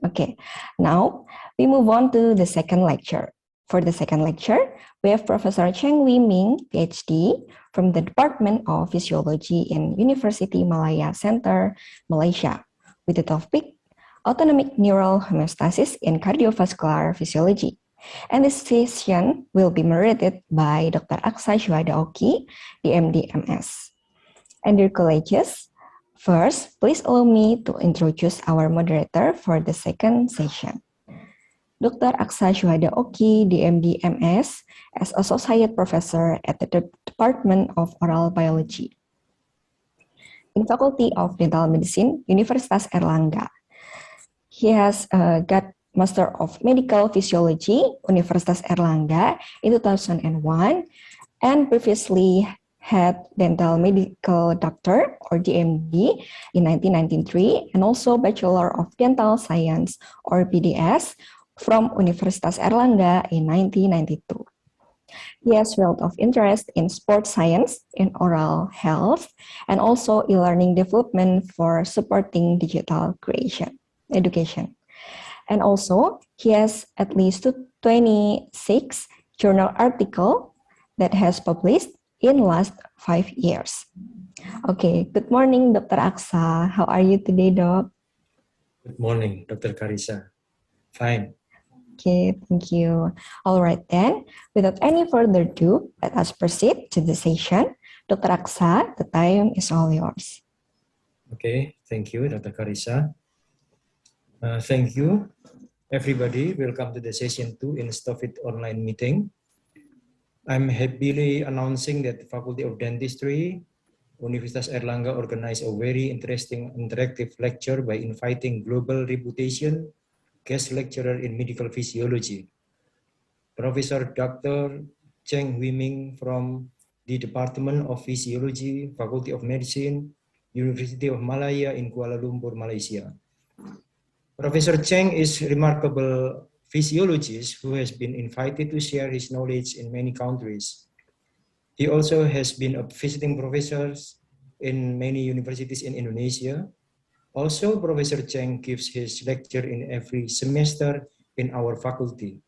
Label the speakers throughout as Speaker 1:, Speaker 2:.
Speaker 1: Okay, now we move on to the second lecture. For the second lecture, we have Professor Cheng Ming, PhD, from the Department of Physiology in University Malaya Center, Malaysia, with the topic Autonomic Neural Homeostasis in Cardiovascular Physiology. And this session will be moderated by Dr. Aqsa Sjuhada, DMD, MS. And dear colleagues, first, please allow me to introduce our moderator for the second session. Dr. Aqsa Sjuhada, DMD, MS, as Associate Professor at the Department of Oral Biology in Faculty of Dental Medicine, Universitas Airlangga. He has got Master of Medical Physiology, Universitas Airlangga in 2001, and previously had dental medical doctor or DMD in 1993, and also Bachelor of Dental Science or BDS from Universitas Airlangga in 1992. He has wealth of interest in sports science, in oral health, and also e-learning development for supporting digital education. And also, he has at least 26 journal articles that has published in last 5 years. Okay, good morning, Dr. Aqsa. How are you today, Doc?
Speaker 2: Good morning, Dr. Carissa. Fine.
Speaker 1: Okay, thank you. All right then, without any further ado, let us proceed to the session. Dr. Aqsa, the time is all yours.
Speaker 2: Okay, thank you, Dr. Carissa. Thank you, everybody. Welcome to the session 2 in Stovit Online Meeting. I'm happily announcing that the Faculty of Dentistry, Universitas Airlangga organized a very interesting interactive lecture by inviting global reputation guest lecturer in medical physiology, Professor Dr. Cheng Ming from the Department of Physiology, Faculty of Medicine, University of Malaya in Kuala Lumpur, Malaysia. Professor Cheng is a remarkable physiologist who has been invited to share his knowledge in many countries. He also has been a visiting professor in many universities in Indonesia. Also, Professor Cheng gives his lecture in every semester in our faculty.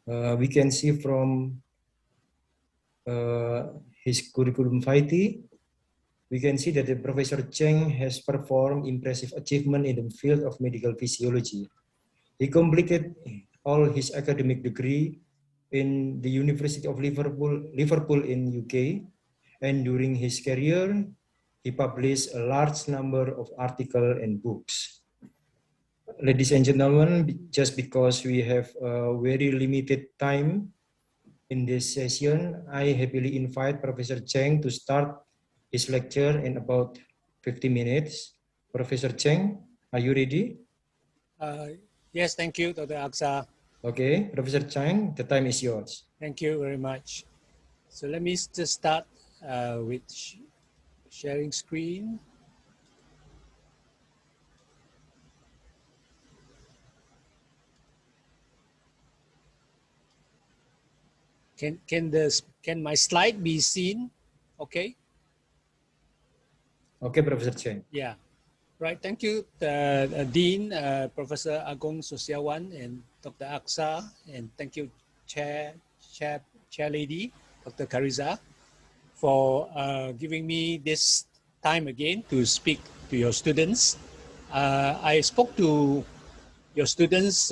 Speaker 2: We can see from his curriculum vitae, we can see that the Professor Cheng has performed impressive achievement in the field of medical physiology. He completed all his academic degree in the University of Liverpool in UK, and during his career, he published a large number of articles and books. Ladies and gentlemen, just because we have a very limited time in this session, I happily invite Professor Cheng to start his lecture in about 50 minutes. Professor Cheng, are you ready?
Speaker 3: Yes, thank you, Dr. Aqsa.
Speaker 2: Okay, Professor Cheng, the time is yours.
Speaker 3: Thank you very much. So let me just start with sharing screen. Can my slide be seen? Okay.
Speaker 2: Okay, Professor Cheng.
Speaker 3: Yeah. Right. Thank you, Dean, Professor Agong Sosiawan, and Dr. Aqsa, and thank you, Chair Lady, Dr. Carissa, for giving me this time again to speak to your students. I spoke to your students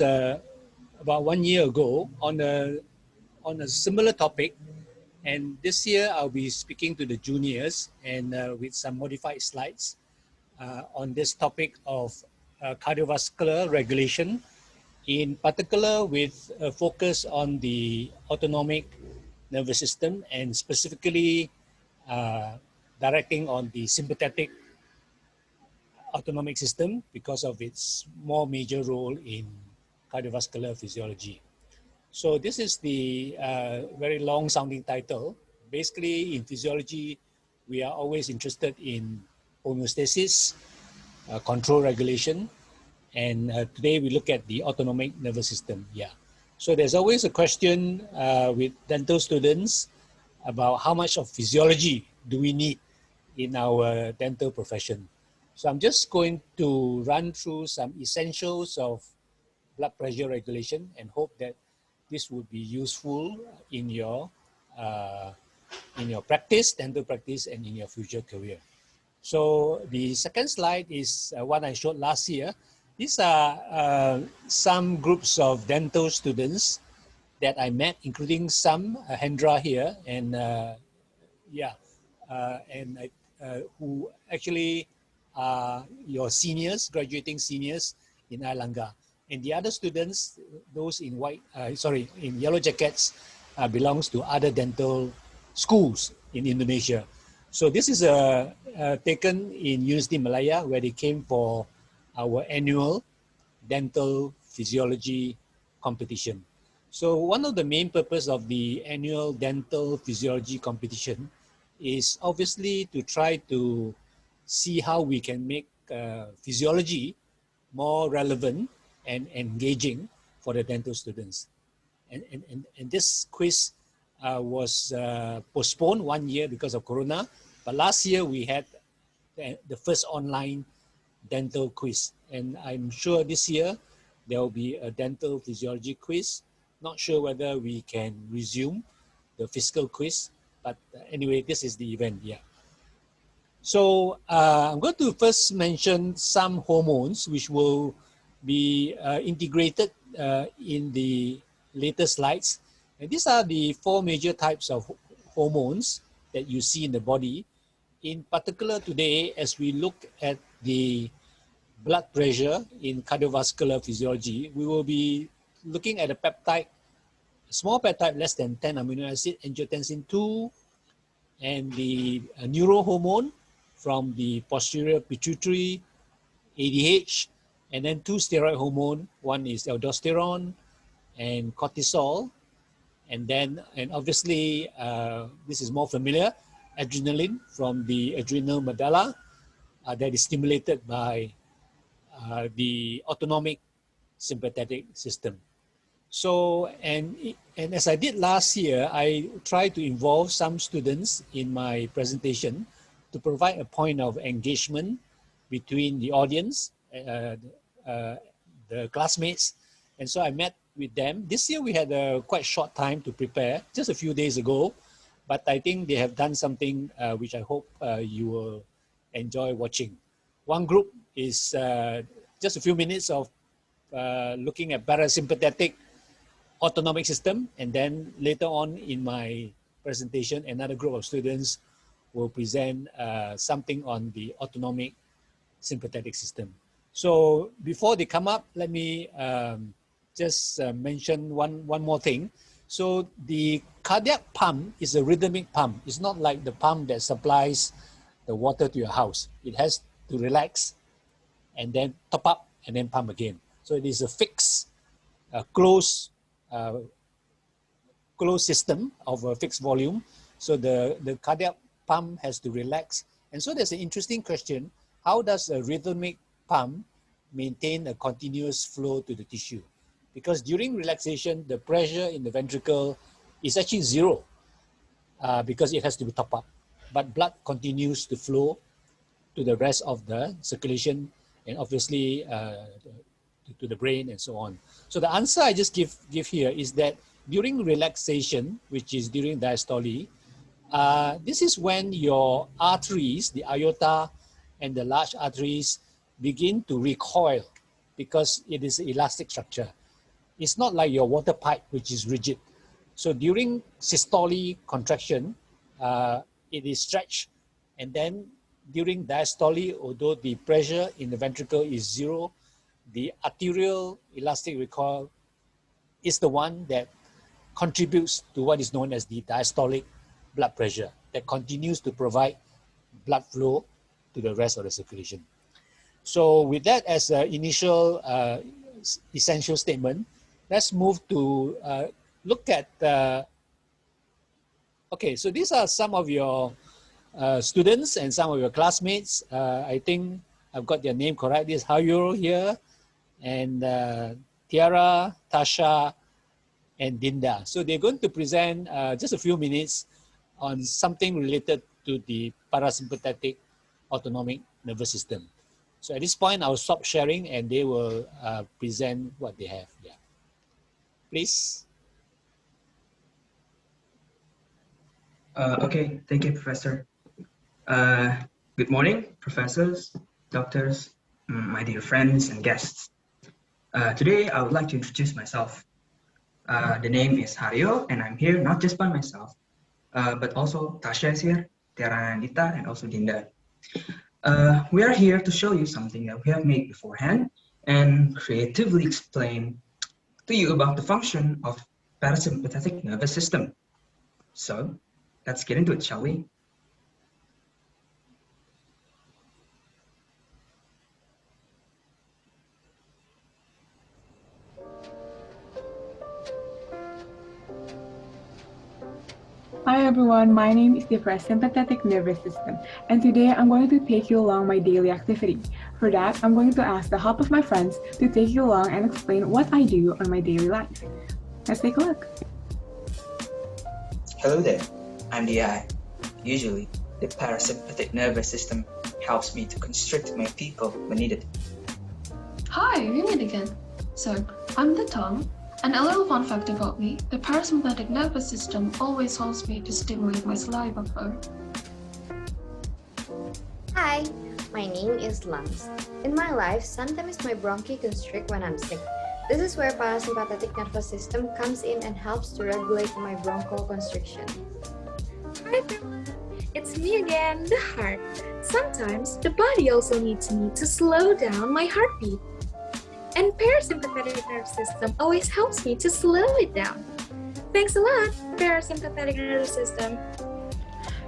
Speaker 3: about 1 year ago on a similar topic, and this year I'll be speaking to the juniors and with some modified slides on this topic of cardiovascular regulation, in particular with a focus on the autonomic nervous system and specifically directing on the sympathetic autonomic system because of its more major role in cardiovascular physiology. So this is the very long sounding title. Basically in physiology, we are always interested in homeostasis, control regulation, and today we look at the autonomic nervous system. Yeah. So there's always a question with dental students about how much of physiology do we need in our dental profession. So I'm just going to run through some essentials of blood pressure regulation and hope that this would be useful in your practice, dental practice, and in your future career. So the second slide is what I showed last year. These are some groups of dental students that I met, including some Hendra here, and who actually are your seniors, graduating seniors in Airlangga. And the other students, those in in yellow jackets, belongs to other dental schools in Indonesia. So this is taken in University of Malaya, where they came for our annual dental physiology competition. So one of the main purpose of the annual dental physiology competition is obviously to try to see how we can make physiology more relevant and engaging for the dental students. And this quiz was postponed 1 year because of Corona, but last year we had the first online dental quiz. And I'm sure this year there will be a dental physiology quiz. Not sure whether we can resume the physical quiz, but anyway, this is the event, yeah. So I'm going to first mention some hormones which will be integrated in the later slides. And these are the 4 major types of hormones that you see in the body. In particular today, as we look at the blood pressure in cardiovascular physiology, we will be looking at a peptide, a small peptide less than 10 amino acid, angiotensin 2, and the neurohormone from the posterior pituitary, ADH, and then 2 steroid hormone. One is aldosterone and cortisol, and obviously this is more familiar, adrenaline from the adrenal medulla that is stimulated by the autonomic sympathetic system. So, and as I did last year, I tried to involve some students in my presentation to provide a point of engagement between the audience, the classmates. And so I met with them. This year we had a quite short time to prepare, just a few days ago, but I think they have done something which I hope you will enjoy watching. One group is just a few minutes of looking at parasympathetic autonomic system, and then later on in my presentation, another group of students will present something on the autonomic sympathetic system. So before they come up, let me just mention one more thing. So the cardiac pump is a rhythmic pump. It's not like the pump that supplies the water to your house. It has to relax and then top up and then pump again. So it is a fixed, closed system of a fixed volume. So the cardiac pump has to relax. And so there's an interesting question. How does a rhythmic pump maintain a continuous flow to the tissue? Because during relaxation, the pressure in the ventricle is actually 0 because it has to be top up. But blood continues to flow to the rest of the circulation and obviously to the brain and so on. So the answer I just give here is that during relaxation, which is during diastole, this is when your arteries, the aorta and the large arteries, begin to recoil because it is an elastic structure. It's not like your water pipe, which is rigid. So during systole contraction, it is stretched, and then during diastole, although the pressure in the ventricle is 0, the arterial elastic recoil is the one that contributes to what is known as the diastolic blood pressure that continues to provide blood flow to the rest of the circulation. So with that as an initial essential statement, let's move to look at, okay, so these are some of your students and some of your classmates. I think I've got their name correct. This is Hayur here, and Tiara, Tasha, and Dinda. So they're going to present just a few minutes on something related to the parasympathetic autonomic nervous system. So at this point, I'll stop sharing and they will present what they have. Yeah. Please.
Speaker 4: Okay, thank you, Professor. Good morning, professors, doctors, my dear friends and guests. Today, I would like to introduce myself. The name is Hario, and I'm here not just by myself, but also Tasha is here, Tiara and Dita, and also Dinda. We are here to show you something that we have made beforehand and creatively explain to you about the function of parasympathetic nervous system. So, let's get into it, shall we?
Speaker 5: Hi everyone, my name is the parasympathetic nervous system, and today I'm going to take you along my daily activity. For that, I'm going to ask the help of my friends to take you along and explain what I do on my daily life. Let's take a look.
Speaker 6: Hello there, I'm DI. Usually, the parasympathetic nervous system helps me to constrict my people when needed.
Speaker 7: Hi, we meet again. So, I'm the Tom, and a little fun fact about me, the parasympathetic nervous system always helps me to stimulate my saliva flow.
Speaker 8: Hi, my name is Lungs. In my life, sometimes my bronchi constrict when I'm sick. This is where parasympathetic nervous system comes in and helps to regulate my bronchial constriction.
Speaker 9: Hi everyone, it's me again, the heart. Sometimes the body also needs me to slow down my heartbeat. And parasympathetic nervous system always helps me to slow it down. Thanks a lot, parasympathetic nervous system.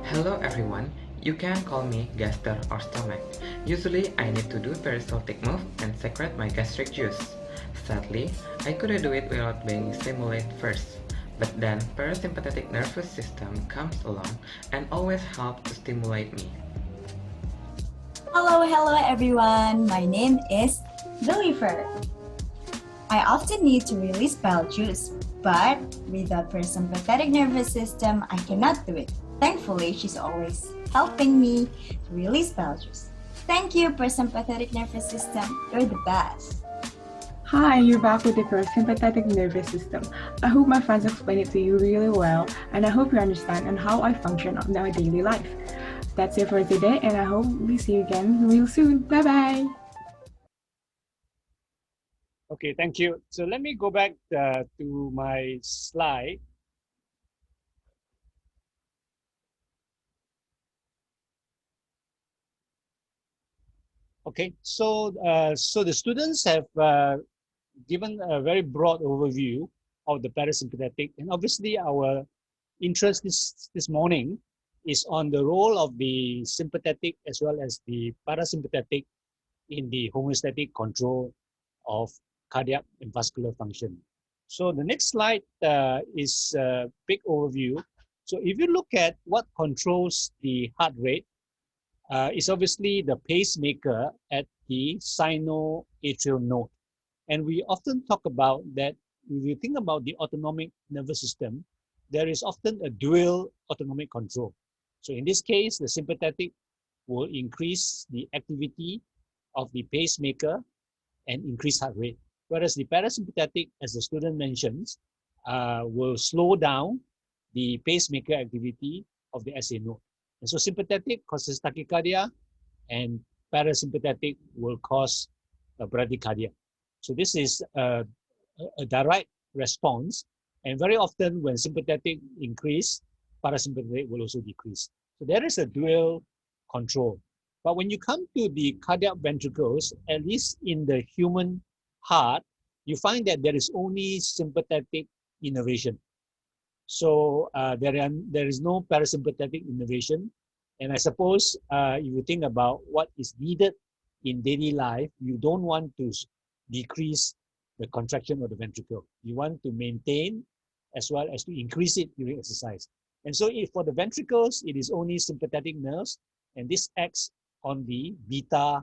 Speaker 10: Hello everyone, you can call me gaster or stomach. Usually I need to do peristaltic move and secrete my gastric juice. Sadly, I couldn't do it without being stimulated first. But then parasympathetic nervous system comes along and always helps to stimulate me.
Speaker 11: Hello everyone, my name is the liver. I often need to release bile juice, but without parasympathetic nervous system, I cannot do it. Thankfully, she's always helping me to release bile juice. Thank you, parasympathetic nervous system. You're the best.
Speaker 5: Hi, you're back with the parasympathetic nervous system. I hope my friends explained it to you really well, and I hope you understand on how I function on my daily life. That's it for today, and I hope we see you again real soon. Bye-bye.
Speaker 3: Okay, thank you. So let me go back to my slide. Okay, so the students have given a very broad overview of the parasympathetic, and obviously our interest this morning is on the role of the sympathetic as well as the parasympathetic in the homeostatic control of cardiac and vascular function. So the next slide is a big overview. So if you look at what controls the heart rate, it's obviously the pacemaker at the sinoatrial node. And we often talk about that if you think about the autonomic nervous system, there is often a dual autonomic control. So in this case, the sympathetic will increase the activity of the pacemaker and increase heart rate. Whereas the parasympathetic, as the student mentions, will slow down the pacemaker activity of the SA node. And so sympathetic causes tachycardia and parasympathetic will cause bradycardia. So this is a direct response. And very often when sympathetic increase, parasympathetic will also decrease. So there is a dual control. But when you come to the cardiac ventricles, at least in the human heart, you find that there is only sympathetic innervation. So there is no parasympathetic innervation. And I suppose if you think about what is needed in daily life, you don't want to decrease the contraction of the ventricle. You want to maintain as well as to increase it during exercise. And so if for the ventricles, it is only sympathetic nerves, and this acts on the beta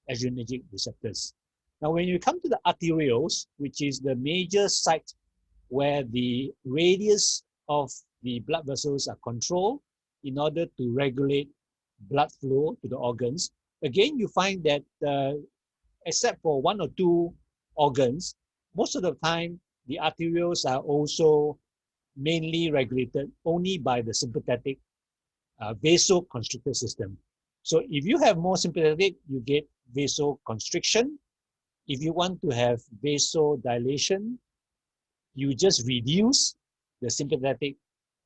Speaker 3: adrenergic receptors. Now, when you come to the arterioles, which is the major site where the radius of the blood vessels are controlled in order to regulate blood flow to the organs, again, you find that except for one or two organs, most of the time, the arterioles are also mainly regulated only by the sympathetic vasoconstrictor system. So if you have more sympathetic, you get vasoconstriction. If you want to have vasodilation, you just reduce the sympathetic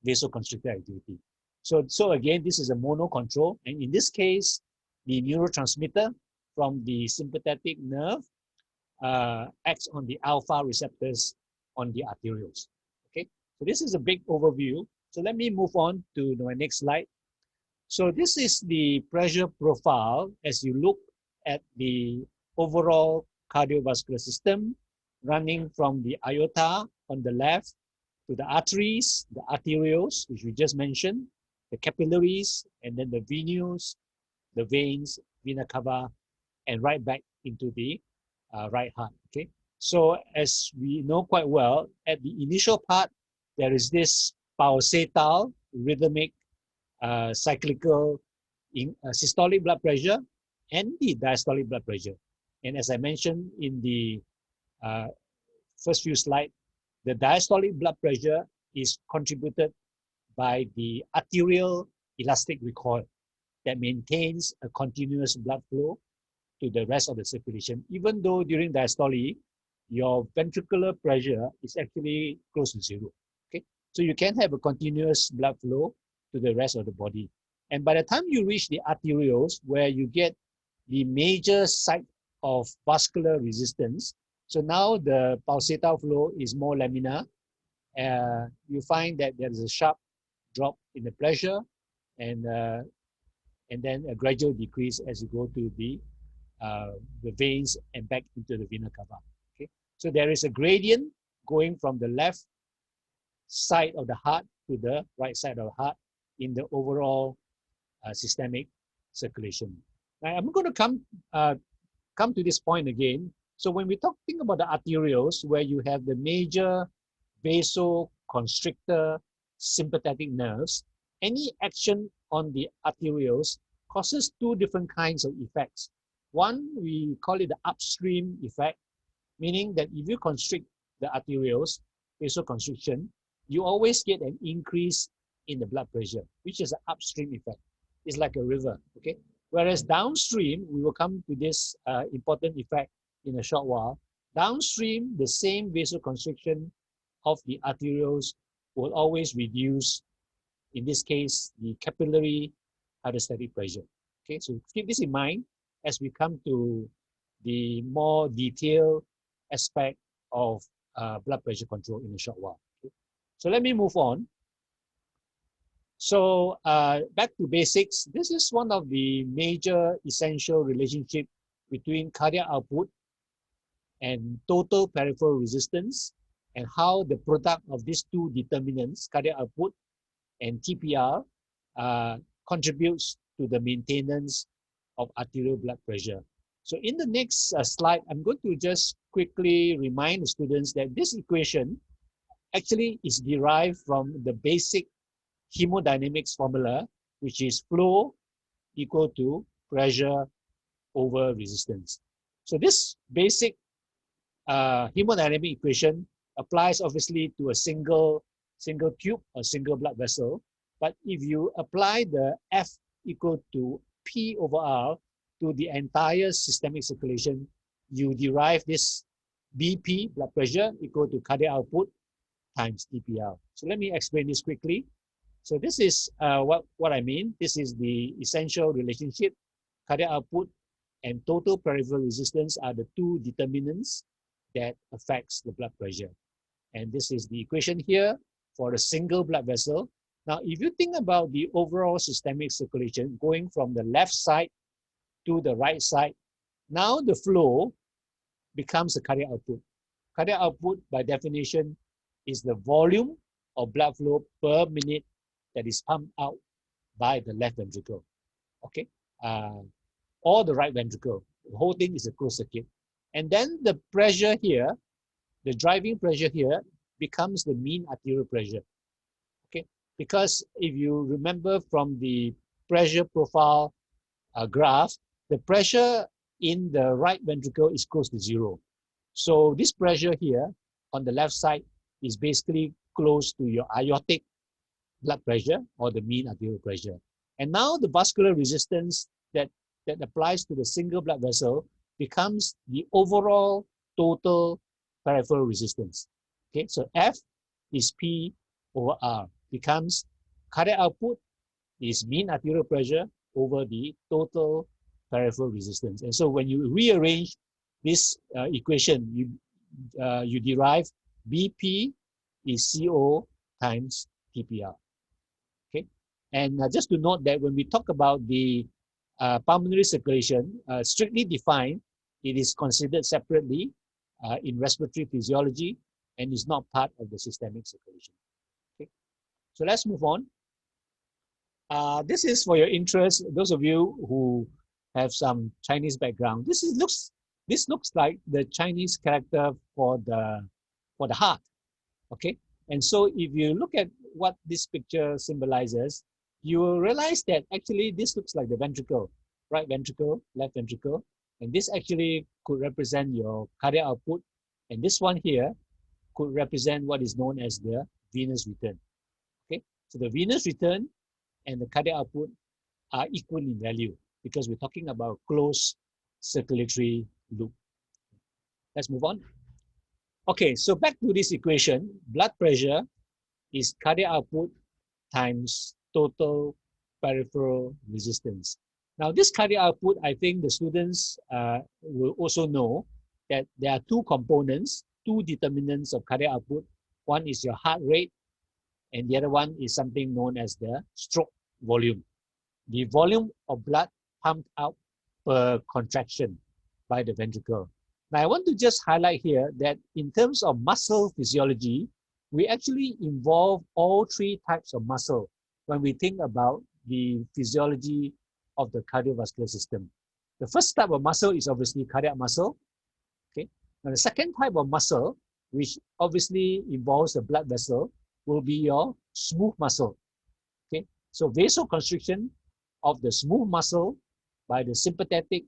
Speaker 3: vasoconstrictor activity. So again, this is a monocontrol, and in this case, the neurotransmitter from the sympathetic nerve acts on the alpha receptors on the arterioles. Okay, so this is a big overview. So let me move on to my next slide. So this is the pressure profile as you look at the overall cardiovascular system running from the aorta on the left to the arteries, the arterioles, which we just mentioned, the capillaries, and then the venules, the veins, vena cava, and right back into the right heart. Okay, so as we know quite well, at the initial part, there is this pulsatal, rhythmic, cyclical systolic blood pressure and the diastolic blood pressure. And as I mentioned in the first few slides, the diastolic blood pressure is contributed by the arterial elastic recoil that maintains a continuous blood flow to the rest of the circulation, even though during diastole, your ventricular pressure is actually close to zero. Okay, so you can have a continuous blood flow to the rest of the body. And by the time you reach the arterioles, where you get the major site of vascular resistance, so now the pulsatal flow is more laminar. You find that there is a sharp drop in the pressure, and then a gradual decrease as you go to the veins and back into the vena cava. Okay, so there is a gradient going from the left side of the heart to the right side of the heart in the overall systemic circulation. Now, I'm going to come to this point again. So when we're talking about the arterioles, where you have the major vasoconstrictor sympathetic nerves, any action on the arterioles causes two different kinds of effects. One, we call it the upstream effect, meaning that if you constrict the arterioles, vasoconstriction, you always get an increase in the blood pressure, which is an upstream effect. It's like a river, okay? Whereas downstream, we will come to this important effect in a short while. Downstream, the same vasoconstriction of the arterioles will always reduce, in this case, the capillary hydrostatic pressure. Okay, so keep this in mind as we come to the more detailed aspect of blood pressure control in a short while. Okay? So let me move on. So back to basics. This is one of the major essential relationship between cardiac output and total peripheral resistance, and how the product of these two determinants, cardiac output and TPR, contributes to the maintenance of arterial blood pressure. So in the next slide, I'm going to just quickly remind the students that this equation actually is derived from the basic hemodynamics formula, which is flow equal to pressure over resistance. So this basic hemodynamic equation applies obviously to a single tube or single blood vessel. But if you apply the F equal to P over R to the entire systemic circulation, you derive this BP, blood pressure, equal to cardiac output times TPR. So let me explain this quickly. So this is what I mean. This is the essential relationship. Cardiac output and total peripheral resistance are the two determinants that affects the blood pressure. And this is the equation here for a single blood vessel. Now, if you think about the overall systemic circulation going from the left side to the right side, now the flow becomes the cardiac output. Cardiac output, by definition, is the volume of blood flow per minute that is pumped out by the left ventricle, okay? Or the right ventricle. The whole thing is a closed circuit. And then the pressure here, the driving pressure here, becomes the mean arterial pressure, okay? Because if you remember from the pressure profile graph, the pressure in the right ventricle is close to zero. So this pressure here on the left side is basically close to your aortic blood pressure or the mean arterial pressure. And now the vascular resistance that applies to the single blood vessel becomes the overall total peripheral resistance. Okay, so F is P over R, becomes cardiac output is mean arterial pressure over the total peripheral resistance. And so when you rearrange this equation, you derive BP is CO times TPR. Okay, and just to note that when we talk about the pulmonary circulation, strictly defined, it is considered separately in respiratory physiology and is not part of the systemic circulation. Okay, so let's move on. This is for your interest, those of you who have some Chinese background. This looks like the Chinese character for the heart. Okay, and so if you look at what this picture symbolizes, you will realize that actually this looks like the ventricle, right ventricle, left ventricle, and this actually could represent your cardiac output, and this one here could represent what is known as the venous return. Okay, so the venous return and the cardiac output are equal in value because we're talking about closed circulatory loop. Let's move on. Okay, so back to this equation, blood pressure is cardiac output times total peripheral resistance. Now this cardiac output, I think the students will also know that there are two components, two determinants of cardiac output. One is your heart rate, and the other one is something known as the stroke volume. The volume of blood pumped out per contraction by the ventricle. Now I want to just highlight here that in terms of muscle physiology, we actually involve all three types of muscle when we think about the physiology of the cardiovascular system. The first type of muscle is obviously cardiac muscle. Okay. Now the second type of muscle, which obviously involves the blood vessel, will be your smooth muscle. Okay. So vasoconstriction of the smooth muscle by the sympathetic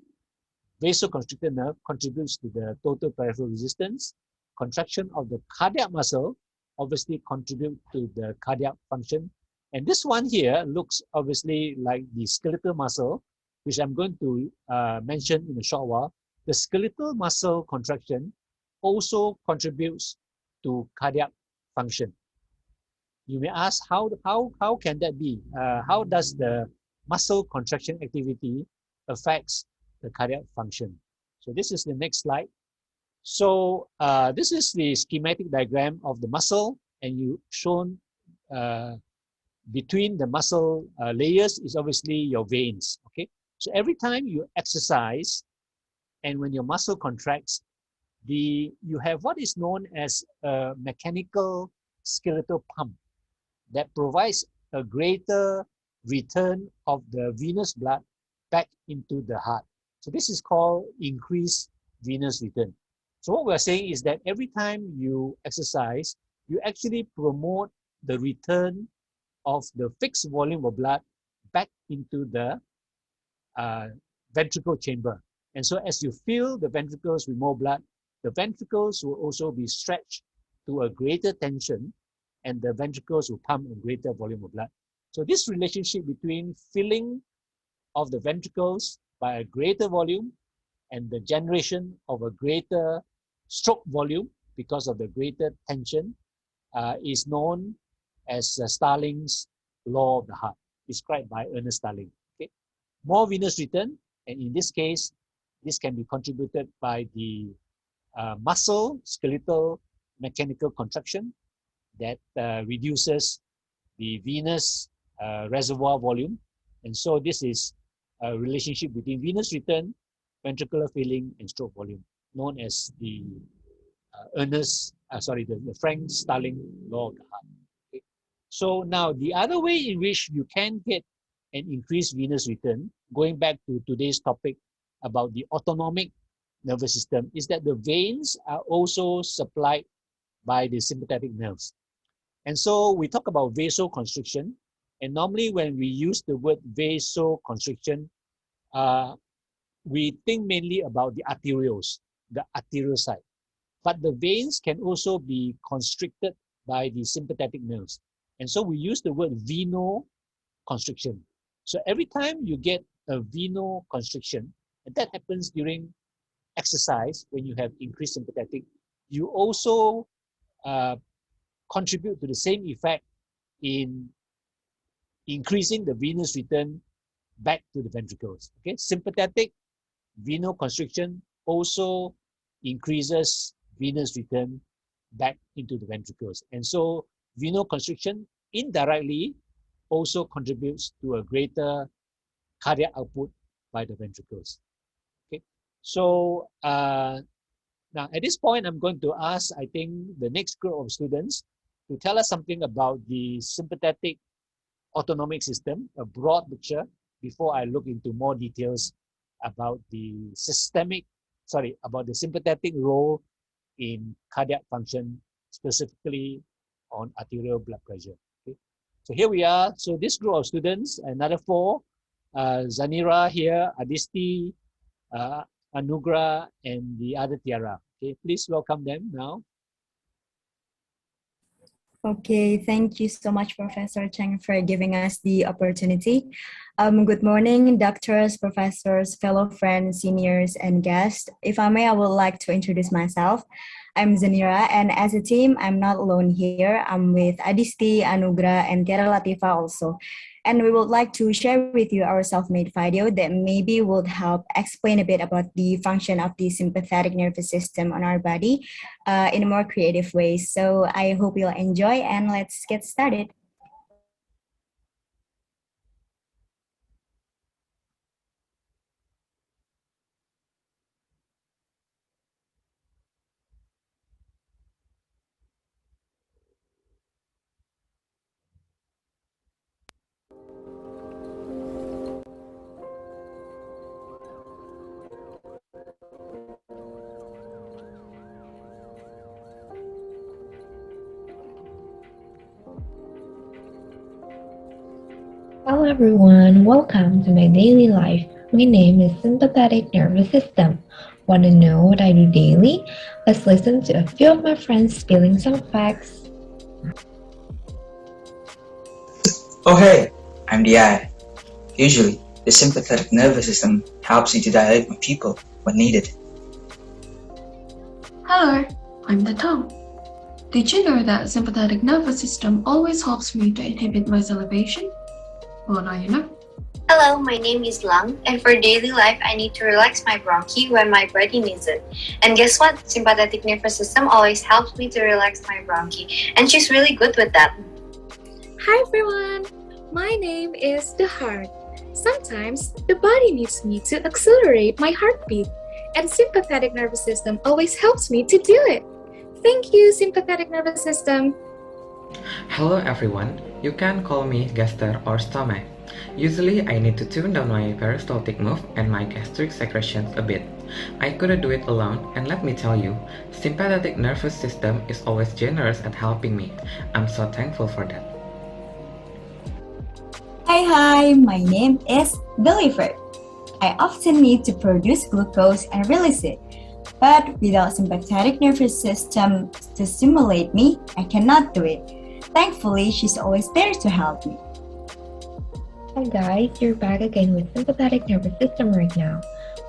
Speaker 3: vasoconstrictor nerve contributes to the total peripheral resistance. Contraction of the cardiac muscle obviously contribute to the cardiac function. And this one here looks obviously like the skeletal muscle, which I'm going to mention in a short while. The skeletal muscle contraction also contributes to cardiac function. You may ask, how can that be? How does the muscle contraction activity affects the cardiac function? So this is the next slide. So this is the schematic diagram of the muscle, and you shown between the muscle layers is obviously your veins. Okay, so every time you exercise and when your muscle contracts, you have what is known as a mechanical skeletal pump that provides a greater return of the venous blood back into the heart. So this is called increased venous return. So what we're saying is that every time you exercise, you actually promote the return of the fixed volume of blood back into the ventricle chamber. And so as you fill the ventricles with more blood, the ventricles will also be stretched to a greater tension, and the ventricles will pump a greater volume of blood. So this relationship between filling of the ventricles by a greater volume and the generation of a greater stroke volume because of the greater tension is known as Starling's law of the heart, described by Ernest Starling. Okay? More venous return, and in this case, this can be contributed by the muscle, skeletal, mechanical contraction that reduces the venous reservoir volume. And so this is a relationship between venous return, ventricular filling, and stroke volume, known as the the Frank Starling law of the heart. Okay. So now the other way in which you can get an increased venous return, going back to today's topic about the autonomic nervous system, is that the veins are also supplied by the sympathetic nerves. And so we talk about vasoconstriction, and normally when we use the word vasoconstriction, we think mainly about the arterioles, the arterial side. But the veins can also be constricted by the sympathetic nerves. And so we use the word venoconstriction. So every time you get a venoconstriction, and that happens during exercise when you have increased sympathetic, you also contribute to the same effect in increasing the venous return back to the ventricles. Okay, sympathetic venoconstriction also increases venous return back into the ventricles. And so venoconstriction indirectly also contributes to a greater cardiac output by the ventricles. Okay, so now at this point, I'm going to ask, I think, the next group of students to tell us something about the sympathetic autonomic system, a broad picture, before I look into more details about the about the sympathetic role in cardiac function, specifically on arterial blood pressure. Okay. So here we are. So this group of students, another four, Zanira here, Adisti, Anugra, and the other Tiara. Okay, please welcome them now.
Speaker 11: Okay, thank you so much, Professor Cheng, for giving us the opportunity. Good morning, doctors, professors, fellow friends, seniors, and guests. If I may, I would like to introduce myself. I'm Zanira, and as a team, I'm not alone here. I'm with Adisti, Anugra, and Tiara Latifa also. And we would like to share with you our self-made video that maybe would help explain a bit about the function of the sympathetic nervous system on our body in a more creative way. So I hope you'll enjoy, and let's get started.
Speaker 12: Hello everyone, welcome to my daily life. My name is Sympathetic Nervous System. Want to know what I do daily? Let's listen to a few of my friends spilling some facts.
Speaker 6: Oh hey, I'm the eye. Usually, the sympathetic nervous system helps me to dilate my pupil when needed.
Speaker 7: Hello, I'm the tongue. Did you know that sympathetic nervous system always helps me to inhibit my salivation? Well, now you know.
Speaker 8: Hello, my name is Lang, and for daily life, I need to relax my bronchi when my body needs it. And guess what? Sympathetic nervous system always helps me to relax my bronchi, and she's really good with that.
Speaker 9: Hi everyone, my name is the heart. Sometimes the body needs me to accelerate my heartbeat, and sympathetic nervous system always helps me to do it. Thank you, sympathetic nervous system.
Speaker 10: Hello everyone, you can call me gaster or stomach. Usually I need to tune down my peristaltic move and my gastric secretions a bit. I couldn't do it alone, and let me tell you, sympathetic nervous system is always generous at helping me. I'm so thankful for that.
Speaker 11: Hi, my name is the liver. I often need to produce glucose and release it. But without sympathetic nervous system to stimulate me, I cannot do it. Thankfully, she's always there to help me.
Speaker 12: Hi guys, you're back again with sympathetic nervous system right now.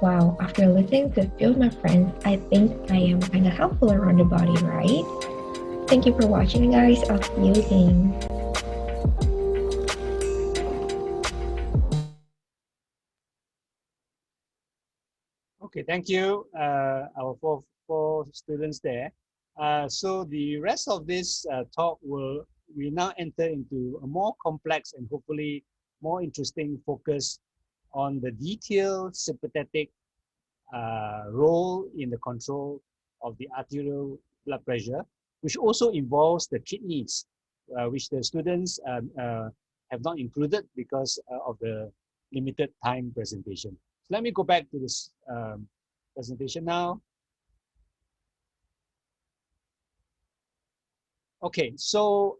Speaker 12: Wow, after listening to a few of my friends, I think I am kind of helpful around the body, right? Thank you for watching guys, I'll see you again.
Speaker 3: Okay, thank you, our four students there. So the rest of this talk we now enter into a more complex and hopefully more interesting focus on the detailed sympathetic role in the control of the arterial blood pressure, which also involves the kidneys, which the students have not included because of the limited time presentation. So let me go back to this presentation now. Okay, so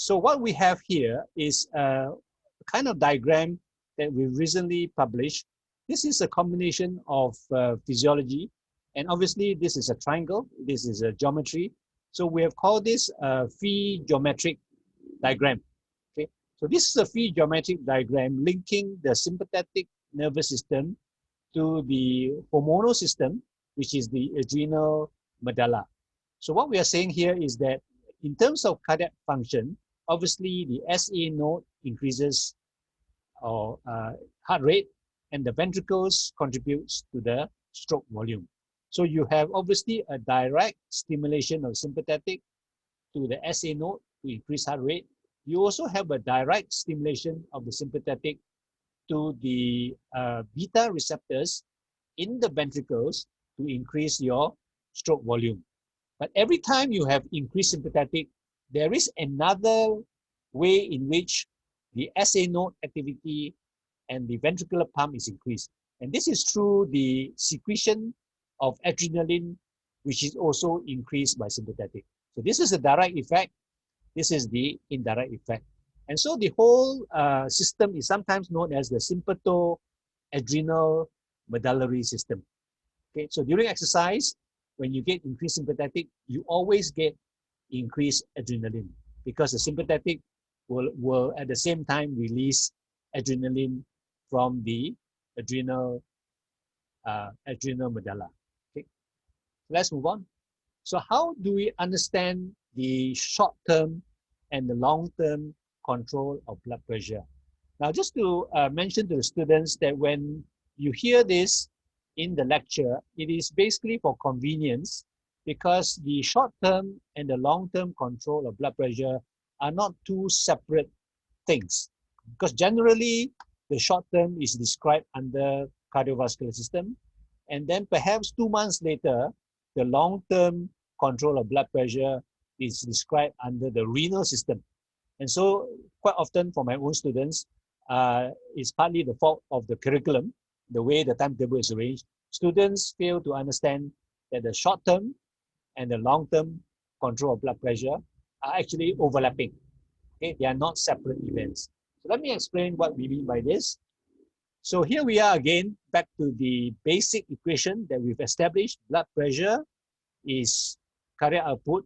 Speaker 3: what we have here is a kind of diagram that we recently published this is a combination of physiology, and obviously this is a triangle, this is a geometry. So we have called this a Hwee geometric diagram. Okay, so this is a Hwee geometric diagram linking the sympathetic nervous system to the hormonal system, which is the adrenal medulla. So what we are saying here is that in terms of cardiac function, obviously the SA node increases or heart rate, and the ventricles contributes to the stroke volume. So you have obviously a direct stimulation of sympathetic to the SA node to increase heart rate. You also have a direct stimulation of the sympathetic to the beta receptors in the ventricles to increase your stroke volume. But every time you have increased sympathetic, there is another way in which the SA node activity and the ventricular pump is increased. And this is through the secretion of adrenaline, which is also increased by sympathetic. So this is the direct effect. This is the indirect effect. And so the whole system is sometimes known as the sympatho-adrenal medullary system. Okay, so during exercise, when you get increased sympathetic, you always get increased adrenaline because the sympathetic will at the same time release adrenaline from the adrenal medulla. Okay, let's move on. So how do we understand the short-term and the long-term control of blood pressure? Now, just to mention to the students that when you hear this in the lecture, it is basically for convenience because the short-term and the long-term control of blood pressure are not two separate things. Because generally, the short-term is described under cardiovascular system, and then perhaps 2 months later, the long-term control of blood pressure is described under the renal system. And so quite often for my own students, it's partly the fault of the curriculum, the way the timetable is arranged. Students fail to understand that the short-term and the long-term control of blood pressure are actually overlapping. Okay, they are not separate events. So let me explain what we mean by this. So here we are again, back to the basic equation that we've established. Blood pressure is cardiac output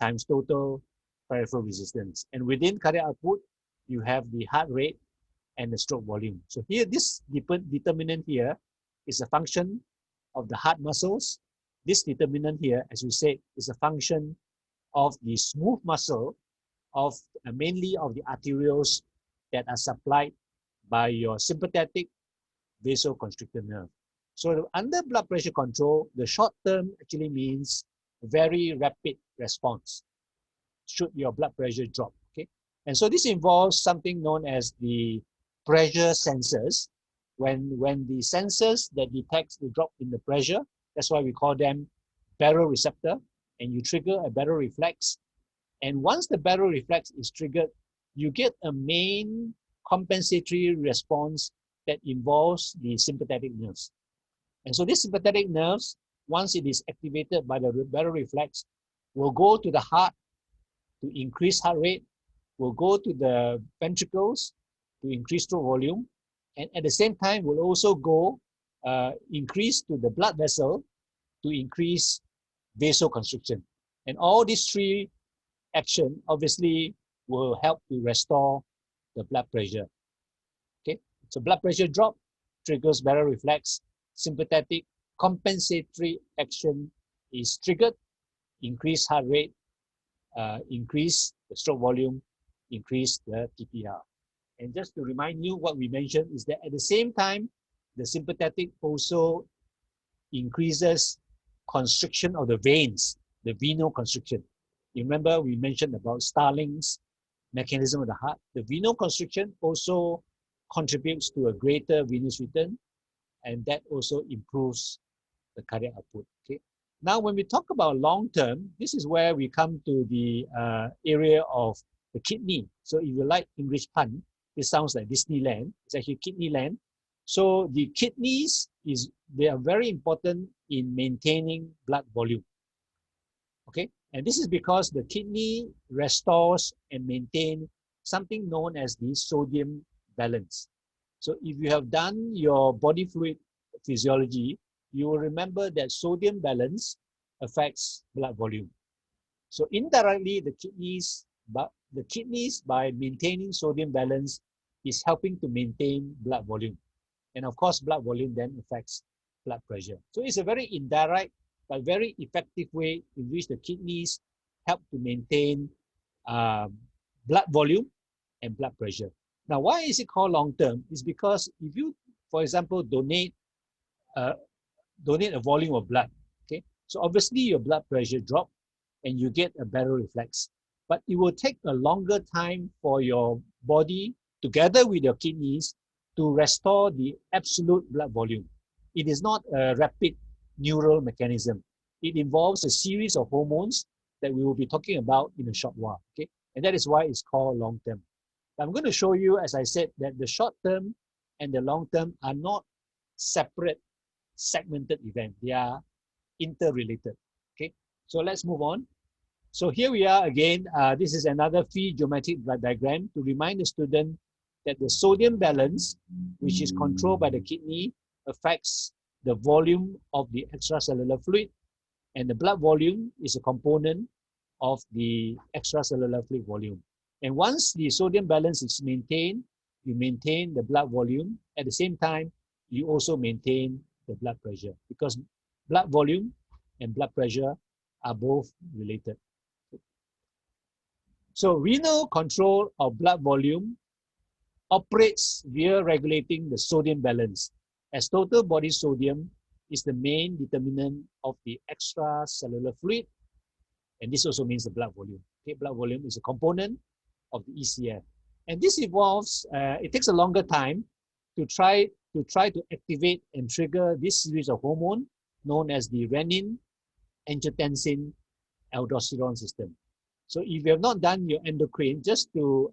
Speaker 3: times total peripheral resistance. And within cardiac output, you have the heart rate and the stroke volume. So here, this determinant here is a function of the heart muscles. This determinant here, as we said, is a function of the smooth muscle of mainly of the arterioles that are supplied by your sympathetic vasoconstrictor nerve. So under blood pressure control, the short term actually means very rapid response should your blood pressure drop. Okay, and so this involves something known as the pressure sensors. When the sensors that detects the drop in the pressure, that's why we call them baroreceptor, and you trigger a baroreflex. And once the baroreflex is triggered, you get a main compensatory response that involves the sympathetic nerves. And so these sympathetic nerves, once it is activated by the baroreflex, will go to the heart to increase heart rate, will go to the ventricles to increase stroke volume, and at the same time will also go increase to the blood vessel to increase vasoconstriction. And all these three action obviously will help to restore the blood pressure. Okay, so blood pressure drop triggers baroreflex, sympathetic compensatory action is triggered, increase heart rate, increase the stroke volume, increase the TPR. And just to remind you, what we mentioned is that at the same time, the sympathetic also increases constriction of the veins, the venoconstriction. You remember we mentioned about Starling's mechanism of the heart. The venoconstriction also contributes to a greater venous return, and that also improves the cardiac output. Okay. Now, when we talk about long term, this is where we come to the area of the kidney. So if you like English pun, this sounds like Disneyland. It's actually kidney land. So the kidneys they are very important in maintaining blood volume. Okay, and this is because the kidney restores and maintains something known as the sodium balance. So if you have done your body fluid physiology, you will remember that sodium balance affects blood volume. So indirectly, the kidneys by maintaining sodium balance is helping to maintain blood volume. And of course, blood volume then affects blood pressure. So it's a very indirect but very effective way in which the kidneys help to maintain blood volume and blood pressure. Now, why is it called long-term? It's because if you, for example, donate a volume of blood, okay, so obviously your blood pressure drop and you get a better reflex. But it will take a longer time for your body, together with your kidneys, to restore the absolute blood volume. It is not a rapid neural mechanism. It involves a series of hormones that we will be talking about in a short while, okay? And that is why it's called long-term. I'm going to show you, as I said, that the short-term and the long-term are not separate, segmented events. They are interrelated, okay? So let's move on. So here we are again. This is another Phi geometric diagram to remind the student that the sodium balance, which is controlled by the kidney, affects the volume of the extracellular fluid, and the blood volume is a component of the extracellular fluid volume. And once the sodium balance is maintained, you maintain the blood volume. At the same time, you also maintain the blood pressure, because blood volume and blood pressure are both related. So renal control of blood volume operates via regulating the sodium balance, as total body sodium is the main determinant of the extracellular fluid, and this also means the blood volume. Okay, blood volume is a component of the ECF, and this involves. It takes a longer time to try to activate and trigger this series of hormone known as the renin, angiotensin, aldosterone system. So if you have not done your endocrine, just to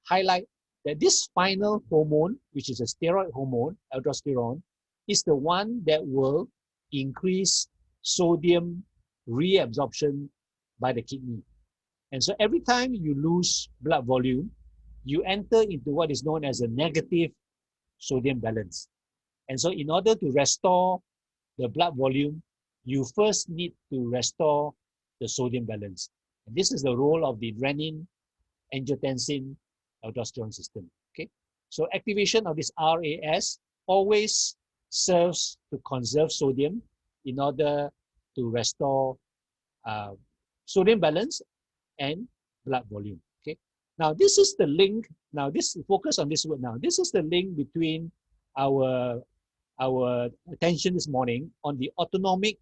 Speaker 3: highlight that this final hormone, which is a steroid hormone, aldosterone, is the one that will increase sodium reabsorption by the kidney. And so every time you lose blood volume, you enter into what is known as a negative sodium balance. And so in order to restore the blood volume, you first need to restore the sodium balance. And this is the role of the renin, angiotensin, aldosterone system. Okay, so activation of this RAS always serves to conserve sodium in order to restore sodium balance and blood volume. Okay, now this is the link. Now this focus on this word. Now this is the link between our attention this morning on the autonomic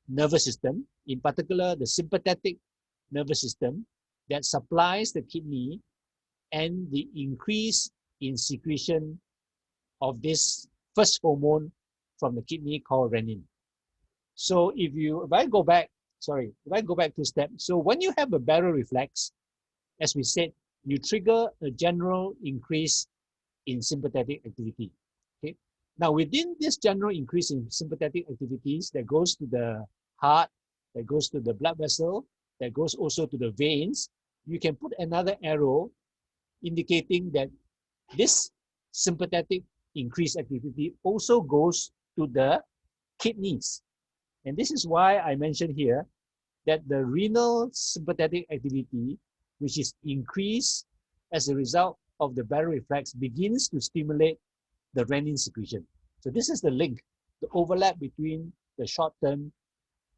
Speaker 3: nervous system, in particular the sympathetic nervous system that supplies the kidney, and the increase in secretion of this first hormone from the kidney called renin. So if I go back 2 steps, so when you have a barrel reflex, as we said, you trigger a general increase in sympathetic activity. Okay. Now within this general increase in sympathetic activities that goes to the heart, that goes to the blood vessel, that goes also to the veins, you can put another arrow indicating that this sympathetic increased activity also goes to the kidneys. And this is why I mentioned here that the renal sympathetic activity, which is increased as a result of the barrel reflex, begins to stimulate the renin secretion. So this is the link, the overlap between the short term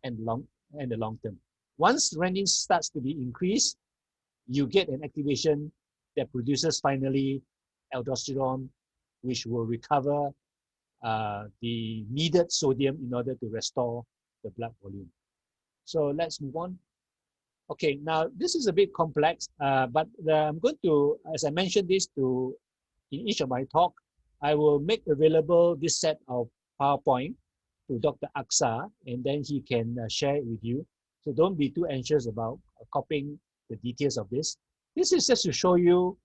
Speaker 3: and the long term. Once renin starts to be increased, you get an activation that produces finally aldosterone, which will recover the needed sodium in order to restore the blood volume. So let's move on. Okay, now this is a bit complex, but I'm going to, as I mentioned this in each of my talk, I will make available this set of PowerPoint to Dr. Aqsa, and then he can share it with you. So don't be too anxious about copying the details of this. This is just to show you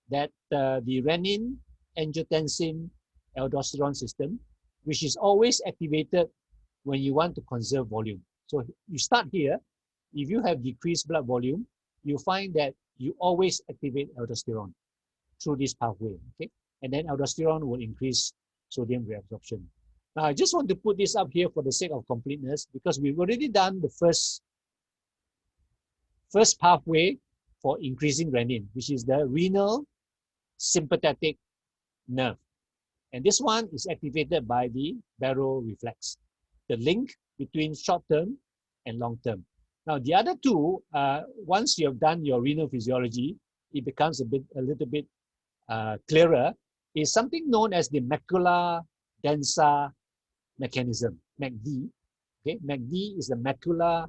Speaker 3: that the renin, angiotensin, aldosterone system, which is always activated when you want to conserve volume. So you start here. If you have decreased blood volume, you find that you always activate aldosterone through this pathway. Okay. and then aldosterone will increase sodium reabsorption. Now, I just want to put this up here for the sake of completeness, because we've already done the first pathway for increasing renin, which is the renal sympathetic nerve. And this one is activated by the baroreflex, the link between short-term and long-term. Now, the other two, once you have done your renal physiology, it becomes a little bit clearer, is something known as the macula densa mechanism, MACD. Okay, MACD is the macula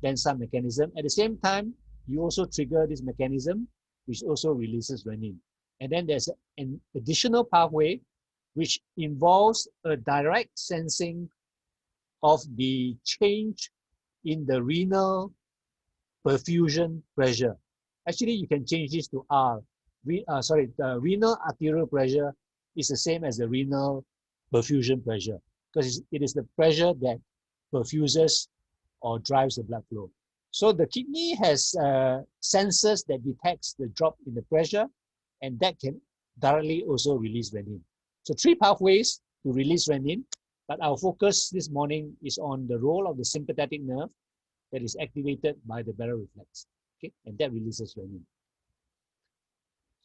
Speaker 3: densa mechanism. At the same time, you also trigger this mechanism, which also releases renin. And then there's an additional pathway which involves a direct sensing of the change in the renal perfusion pressure. Actually, you can change this to R. The renal arterial pressure is the same as the renal perfusion pressure, because it is the pressure that perfuses or drives the blood flow. So the kidney has sensors that detects the drop in the pressure, and that can directly also release renin. So 3 pathways to release renin, but our focus this morning is on the role of the sympathetic nerve that is activated by the baroreflex, okay, and that releases renin.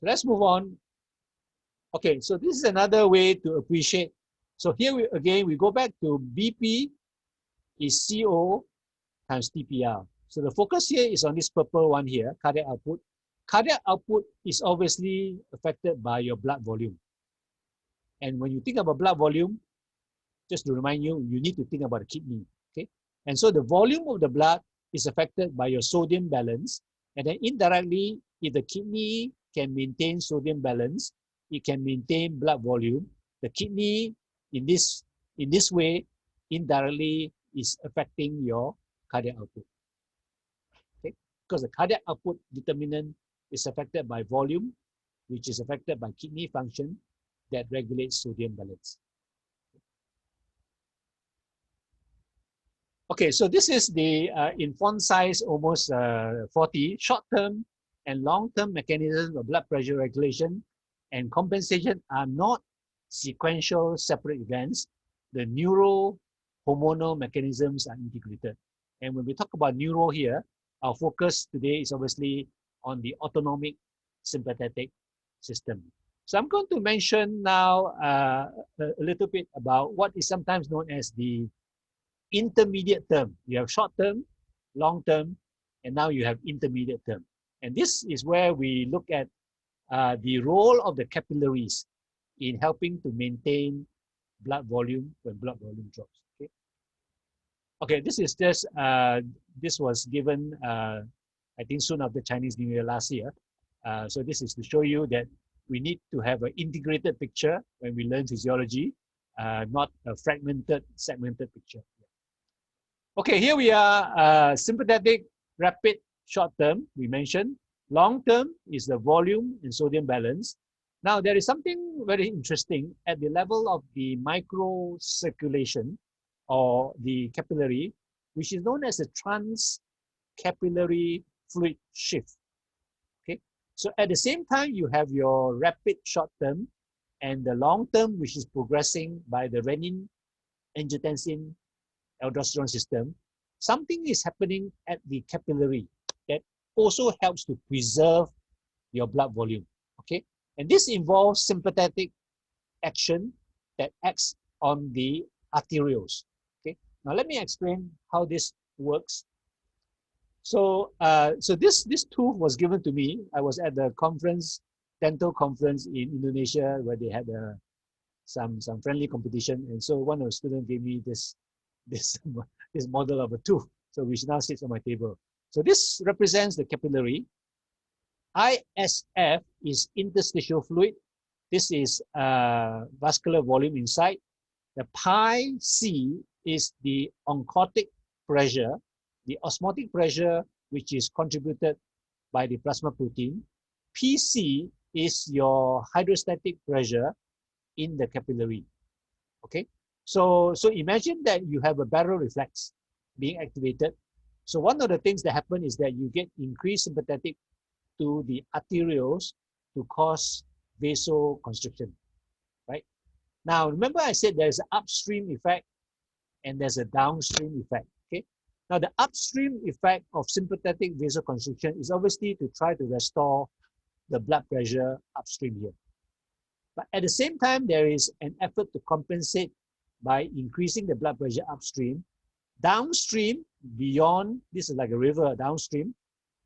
Speaker 3: So let's move on. Okay, so this is another way to appreciate. So here we go back to BP is CO times TPR. So the focus here is on this purple one here, cardiac output. Cardiac output is obviously affected by your blood volume. And when you think about blood volume, just to remind you, you need to think about the kidney, okay? And so the volume of the blood is affected by your sodium balance. And then indirectly, if the kidney can maintain sodium balance, it can maintain blood volume. The kidney, in this way, indirectly is affecting your cardiac output. Okay? Because the cardiac output determinant is affected by volume, which is affected by kidney function that regulates sodium balance. Okay, so this is the in font size almost 40 short-term and long-term mechanisms of blood pressure regulation and compensation are not sequential separate events. The neuro-hormonal mechanisms are integrated. And when we talk about neuro here, our focus today is obviously on the autonomic sympathetic system. So I'm going to mention now a little bit about what is sometimes known as the intermediate term. You have short term, long term, and now you have intermediate term. And this is where we look at the role of the capillaries in helping to maintain blood volume when blood volume drops. Okay, okay, this is just, this was given, I think soon after Chinese New Year last year. So this is to show you that we need to have an integrated picture when we learn physiology, not a fragmented, segmented picture. Okay, here we are, sympathetic, rapid, short term, we mentioned. Long term is the volume and sodium balance. Now, there is something very interesting at the level of the microcirculation or the capillary, which is known as a transcapillary fluid shift. Okay, so at the same time, you have your rapid short term and the long term, which is progressing by the renin, angiotensin, aldosterone system. Something is happening at the capillary that also helps to preserve your blood volume. Okay, and this involves sympathetic action that acts on the arterioles. Okay, now let me explain how this works. So, this tooth was given to me. I was at the conference, dental conference in Indonesia, where they had some friendly competition, and so one of the students gave me this model of a tooth, so which now sits on my table. So this represents the capillary. ISF is interstitial fluid. This is vascular volume inside. The pi C is the oncotic pressure, the osmotic pressure, which is contributed by the plasma protein. PC is your hydrostatic pressure in the capillary. Okay, so imagine that you have a baroreflex being activated. So one of the things that happen is that you get increased sympathetic to the arterioles to cause vasoconstriction. Now, remember I said there's an upstream effect and there's a downstream effect, okay? Now, the upstream effect of sympathetic vasoconstriction is obviously to try to restore the blood pressure upstream here. But at the same time, there is an effort to compensate by increasing the blood pressure upstream. Downstream, beyond, this is like a river downstream,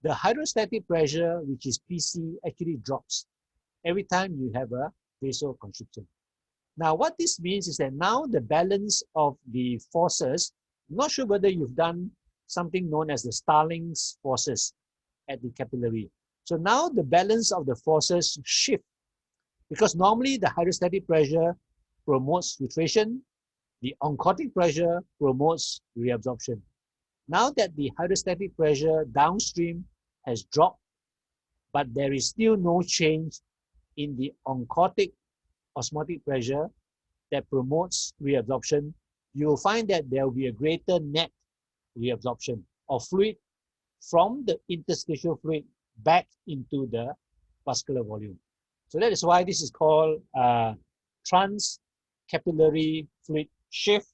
Speaker 3: the hydrostatic pressure, which is PC, actually drops every time you have a vasoconstriction. Now, what this means is that now the balance of the forces, I'm not sure whether you've done something known as the Starling's forces at the capillary. So now the balance of the forces shift, because normally the hydrostatic pressure promotes filtration, the oncotic pressure promotes reabsorption. Now that the hydrostatic pressure downstream has dropped, but there is still no change in the oncotic osmotic pressure that promotes reabsorption, you will find that there will be a greater net reabsorption of fluid from the interstitial fluid back into the vascular volume. So that is why this is called transcapillary fluid shift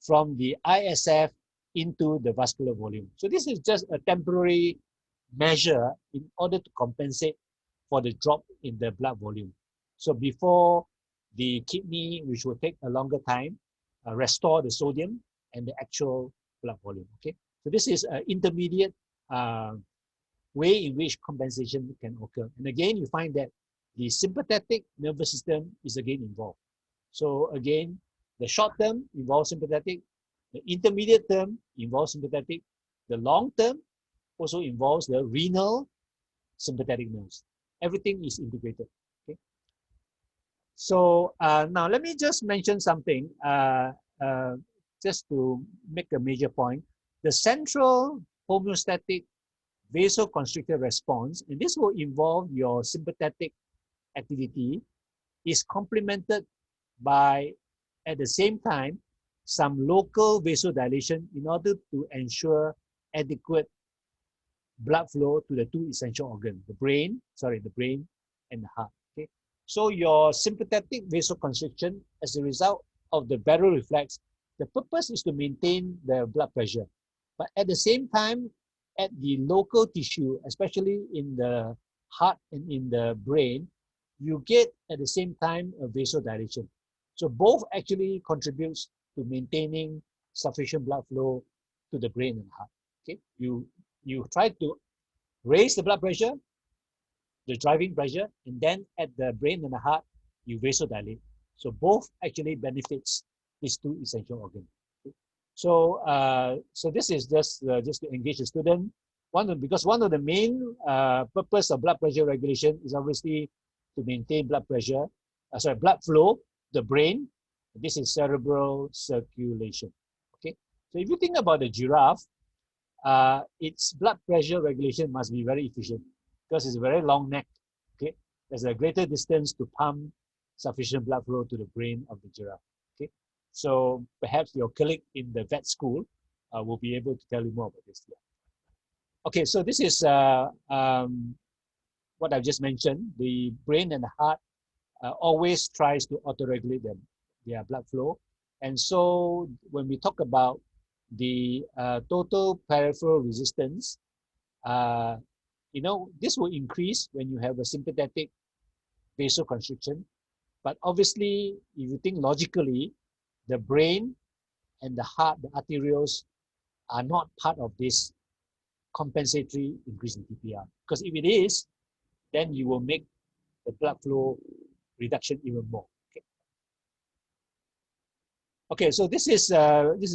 Speaker 3: from the ISF into the vascular volume. So this is just a temporary measure in order to compensate for the drop in the blood volume. So before the kidney, which will take a longer time, restore the sodium and the actual blood volume, okay? So this is an intermediate way in which compensation can occur. And again, you find that the sympathetic nervous system is again involved. So again, the short term involves sympathetic, the intermediate term involves sympathetic, the long term also involves the renal sympathetic nerves. Everything is integrated. Okay. So now let me just mention something just to make a major point. The central homeostatic vasoconstrictor response, and this will involve your sympathetic activity, is complemented by, at the same time, some local vasodilation in order to ensure adequate blood flow to the two essential organs, the brain and the heart. Okay, so your sympathetic vasoconstriction, as a result of the barrel reflex, the purpose is to maintain the blood pressure, but at the same time, at the local tissue, especially in the heart and in the brain, you get at the same time a vasodilation. So both actually contributes to maintaining sufficient blood flow to the brain and heart. Okay, you try to raise the blood pressure, the driving pressure, and then at the brain and the heart, you vasodilate. So both actually benefits these two essential organs. Okay? So so this is just to engage the student. Because one of the main purpose of blood pressure regulation is obviously to maintain blood pressure, blood flow, the brain. This is cerebral circulation. Okay, so if you think about the giraffe, its blood pressure regulation must be very efficient because it's a very long neck. Okay, there's a greater distance to pump sufficient blood flow to the brain of the giraffe. Okay, so perhaps your colleague in the vet school will be able to tell you more about this. Okay, so this is what I've just mentioned. The brain and the heart always tries to auto-regulate their blood flow. And so when we talk about the total peripheral resistance, this will increase when you have a sympathetic vasoconstriction. But obviously, if you think logically, the brain and the heart, the arterioles, are not part of this compensatory increase in TPR. Because if it is, then you will make the blood flow reduction even more. Okay. Okay, so this is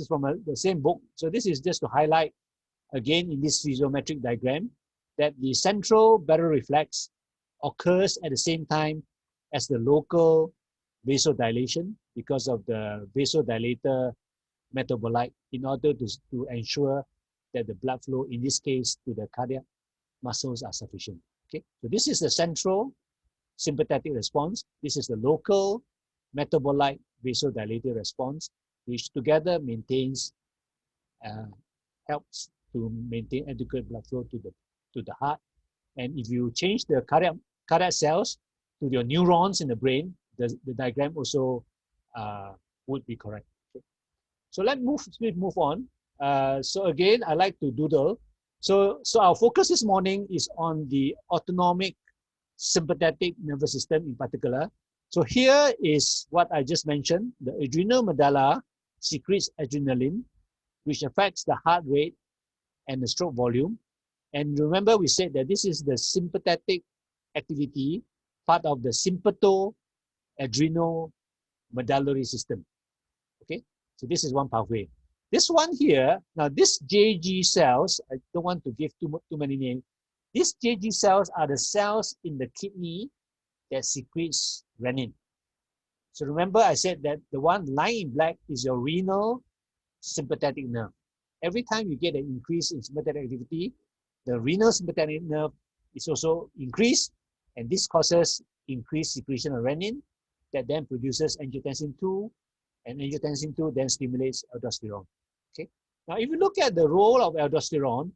Speaker 3: from the same book. So this is just to highlight again in this physiometric diagram that the central barrel reflex occurs at the same time as the local vasodilation because of the vasodilator metabolite in order to ensure that the blood flow, in this case, to the cardiac muscles are sufficient. Okay, so this is the central sympathetic response. This is the local metabolite vasodilator response, which together helps to maintain adequate blood flow to the heart. And if you change the cardiac cells to your neurons in the brain, the diagram also would be correct. Okay. So let's move on. So again, I like to doodle. So our focus this morning is on the autonomic sympathetic nervous system in particular. So here is what I just mentioned. The adrenal medulla secretes adrenaline, which affects the heart rate and the stroke volume. And remember, we said that this is the sympathetic activity, part of the sympatho-adreno-medullary system. Okay, so this is one pathway. This one here, now this JG cells, I don't want to give too many names. These JG cells are the cells in the kidney that secretes renin. So remember I said that the one lying in black is your renal sympathetic nerve. Every time you get an increase in sympathetic activity, the renal sympathetic nerve is also increased, and this causes increased secretion of renin that then produces angiotensin II, and angiotensin II then stimulates aldosterone. Okay. Now, if you look at the role of aldosterone,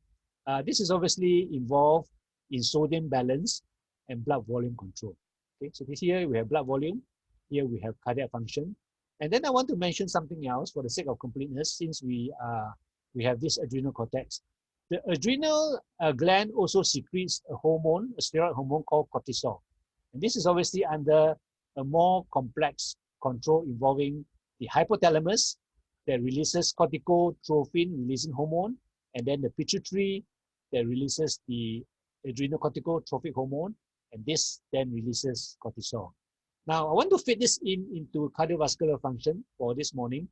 Speaker 3: this is obviously involved in sodium balance and blood volume control. Okay, so this here we have blood volume, here we have cardiac function, and then I want to mention something else for the sake of completeness, since we have this adrenal cortex. The adrenal gland also secretes a hormone, a steroid hormone called cortisol, and this is obviously under a more complex control involving the hypothalamus that releases corticotrophin releasing hormone, and then the pituitary that releases the adrenocorticotrophic hormone, and this then releases cortisol. Now, I want to fit this into cardiovascular function for this morning,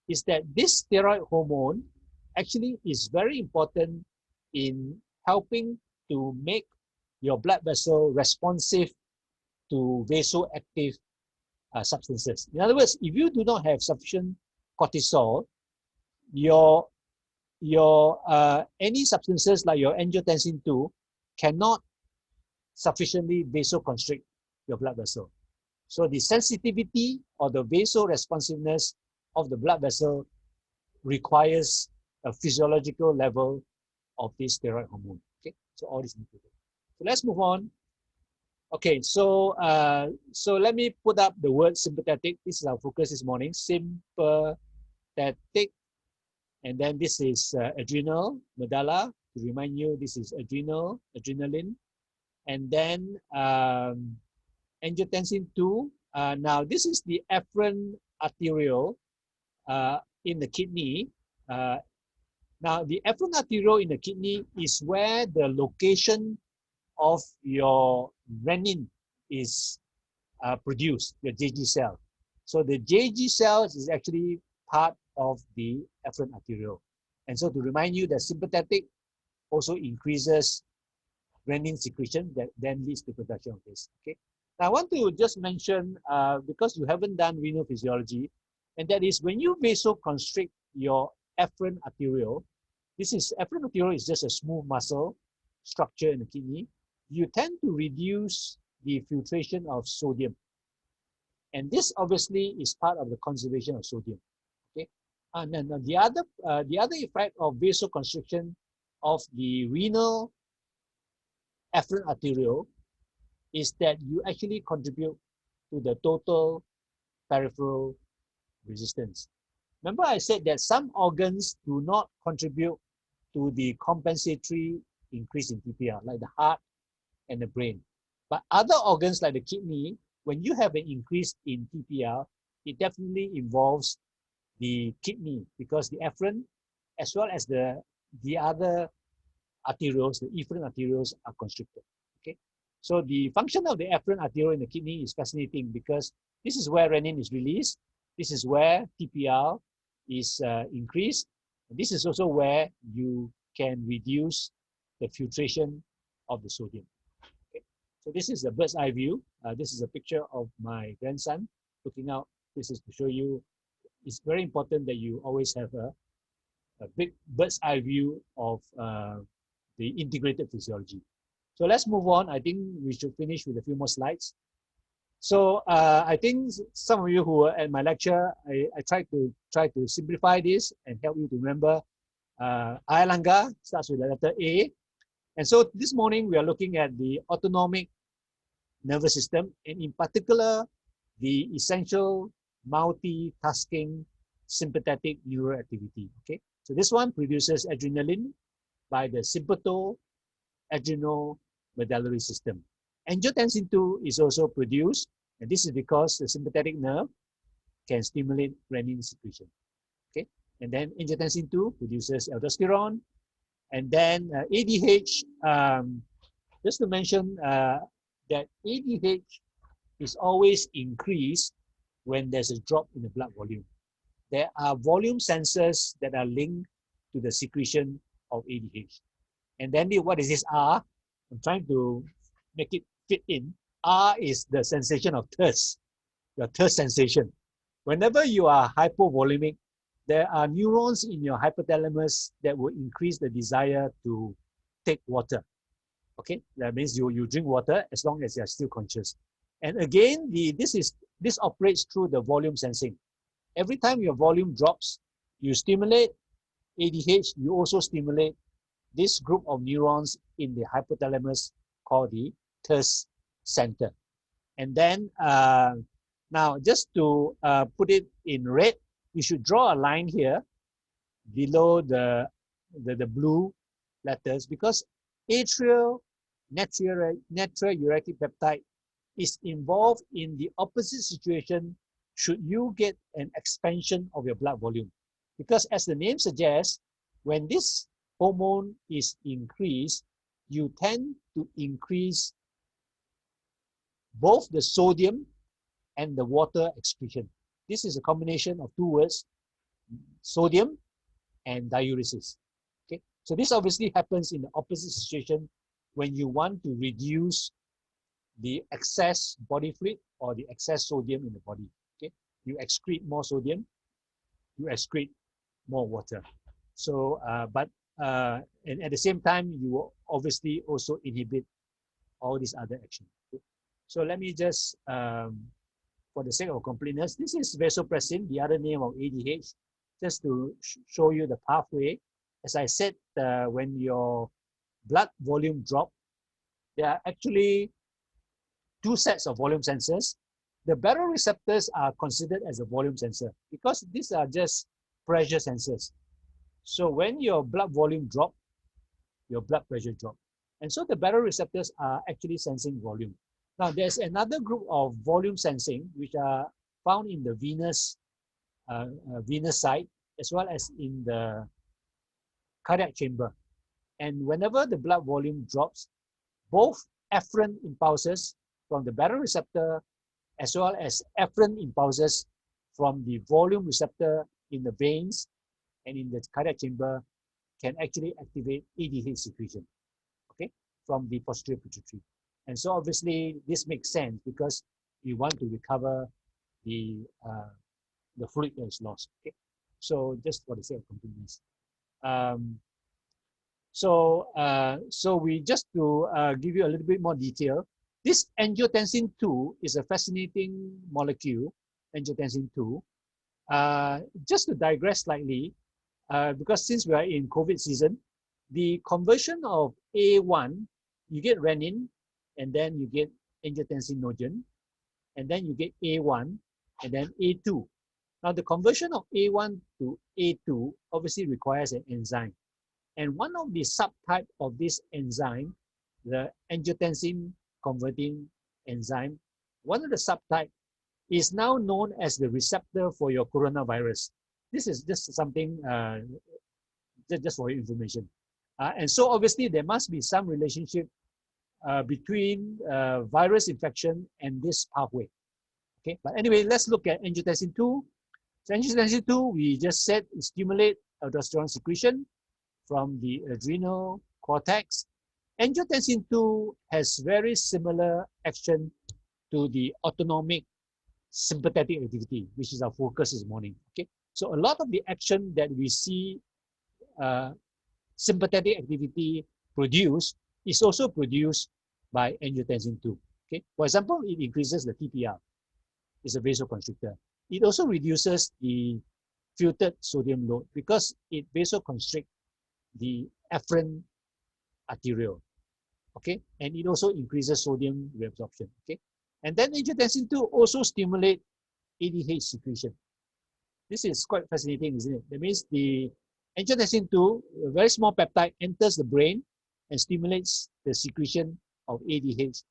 Speaker 3: is that this steroid hormone actually is very important in helping to make your blood vessel responsive to vasoactive substances. In other words, if you do not have sufficient cortisol, your any substances like your angiotensin II cannot sufficiently vasoconstrict your blood vessel. So the sensitivity or the vasoresponsiveness of the blood vessel requires a physiological level of this steroid hormone. Okay, so all this included. So let's move on. Okay, so so let me put up the word sympathetic. This is our focus this morning. Sympathetic, and then this is adrenal medulla. To remind you, this is adrenaline, and then angiotensin II. Now this is the afferent arteriole in the kidney. Now the afferent arteriole in the kidney is where the location of your renin is produced, your JG cell. So the JG cells is actually part of the afferent arteriole. And so to remind you that sympathetic also increases renin secretion that then leads to production of this. Okay. Now I want to just mention, because you haven't done renal physiology, and that is when you vasoconstrict your afferent arteriole, afferent arteriole is just a smooth muscle structure in the kidney, you tend to reduce the filtration of sodium. And this obviously is part of the conservation of sodium. Okay. And then the other effect of vasoconstriction of the renal afferent arteriole is that you actually contribute to the total peripheral resistance. Remember I said that some organs do not contribute to the compensatory increase in TPR, like the heart and the brain. But other organs like the kidney, when you have an increase in TPR, it definitely involves the kidney, because the afferent as well as the other arterioles, the efferent arterioles, are constricted. Okay, so the function of the afferent arteriole in the kidney is fascinating, because this is where renin is released, this is where TPR is increased, and this is also where you can reduce the filtration of the sodium. Okay, so this is a bird's eye view. This is a picture of my grandson looking out. This is to show you it's very important that you always have a big bird's eye view of the integrated physiology. So let's move on. I think we should finish with a few more slides. So I think some of you who were at my lecture, I tried to simplify this and help you to remember. Airlangga starts with the letter A. And so this morning we are looking at the autonomic nervous system, and in particular, the essential
Speaker 13: multitasking sympathetic neuroactivity. Okay, so this one produces adrenaline by the sympatho-adrenomedullary system. Angiotensin 2 is also produced, and this is because the sympathetic nerve can stimulate renin secretion. Okay, and then angiotensin 2 produces aldosterone, and then ADH. Just to mention that ADH is always increased when there's a drop in the blood volume. There are volume sensors that are linked to the secretion of ADH. And then what is this R? I'm trying to make it fit in. R is the sensation of thirst, your thirst sensation. Whenever you are hypovolemic, there are neurons in your hypothalamus that will increase the desire to take water. Okay, that means you drink water as long as you are still conscious. And again, this operates through the volume sensing. Every time your volume drops, you stimulate ADH, you also stimulate this group of neurons in the hypothalamus called the thirst center. And then now just to put it in red, you should draw a line here below the blue letters, because atrial natriuretic peptide is involved in the opposite situation should you get an expansion of your blood volume. Because as the name suggests, when this hormone is increased, you tend to increase both the sodium and the water excretion. This is a combination of two words, sodium and diuresis. Okay, so this obviously happens in the opposite situation when you want to reduce the excess body fluid or the excess sodium in the body. Okay, you excrete more sodium, you excrete more water. So, and at the same time, you will obviously also inhibit all these other actions. Okay? So let me just, for the sake of completeness, this is vasopressin, the other name of ADH, just to show you the pathway. As I said, when your blood volume drops, there are actually two sets of volume sensors. The baroreceptors are considered as a volume sensor because these are just pressure sensors. So when your blood volume drops, your blood pressure drops. And so the baroreceptors are actually sensing volume. Now there's another group of volume sensing which are found in the venous side as well as in the cardiac chamber. And whenever the blood volume drops, both afferent impulses from the baroreceptor as well as afferent impulses from the volume receptor in the veins and in the cardiac chamber can actually activate ADH secretion, okay, from the posterior pituitary. And so obviously this makes sense because we want to recover the fluid that is lost. Okay, so just for the sake of completeness. So we just to give you a little bit more detail. This angiotensin 2 is a fascinating molecule, angiotensin 2. Just to digress slightly, because since we are in COVID season, the conversion of A1, you get renin, and then you get angiotensinogen, and then you get A1, and then A2. Now the conversion of A1 to A2 obviously requires an enzyme. And one of the subtype of this enzyme, the angiotensin converting enzyme, one of the subtype is now known as the receptor for your coronavirus. This is just something just for your information. And so obviously there must be some relationship between virus infection and this pathway. Okay, but anyway, let's look at angiotensin 2. So angiotensin 2, we just said, stimulate aldosterone secretion from the adrenal cortex. Angiotensin 2 has very similar action to the autonomic sympathetic activity, which is our focus this morning. Okay, so a lot of the action that we see sympathetic activity produce is also produced by angiotensin 2. Okay, for example, it increases the TPR. It's a vasoconstrictor. It also reduces the filtered sodium load because it vasoconstricts the afferent arteriole. Okay, and it also increases sodium reabsorption. Okay, and then angiotensin 2 also stimulate ADH secretion. This is quite fascinating, isn't it? That means the angiotensin 2, a very small peptide, enters the brain and stimulates the secretion of ADH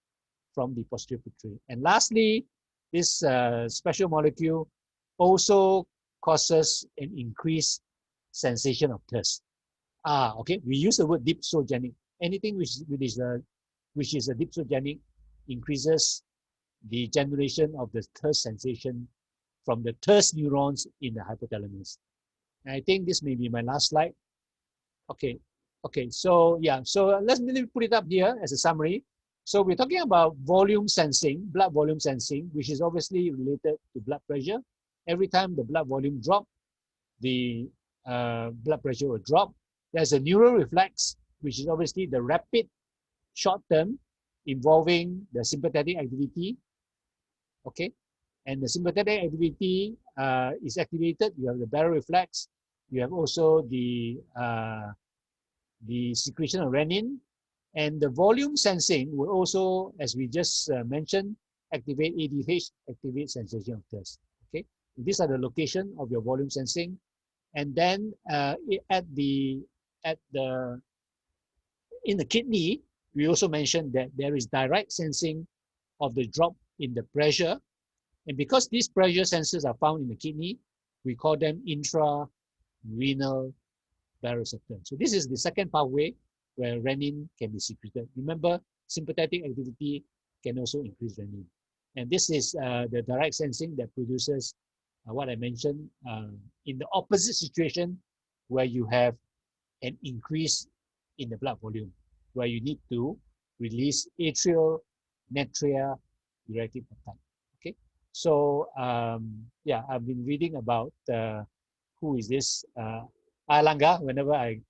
Speaker 13: from the posterior pituitary. And lastly, this special molecule also causes an increased sensation of thirst. Okay, we use the word dipsogenic. Anything which is a dipsogenic increases the generation of the thirst sensation from the thirst neurons in the hypothalamus. And I think this may be my last slide. Okay, so yeah, so let me put it up here as a summary. So we're talking about volume sensing, blood volume sensing, which is obviously related to blood pressure. Every time the blood volume drops, the blood pressure will drop. There's a neural reflex, which is obviously the rapid short term involving the sympathetic activity. Okay, and the sympathetic activity is activated. You have the baroreflex. You have also the secretion of renin, and the volume sensing will also, as we just mentioned, activate ADH, activate sensation of thirst. Okay, these are the location of your volume sensing, and then in the kidney, we also mentioned that there is direct sensing of the drop in the pressure. And because these pressure sensors are found in the kidney, we call them intrarenal baroreceptors. So this is the second pathway where renin can be secreted. Remember, sympathetic activity can also increase renin. And this is the direct sensing that produces what I mentioned in the opposite situation where you have an increase in the blood volume, where you need to release atrial natriuretic peptide. Okay, so yeah, I've been reading about who is this Airlangga whenever I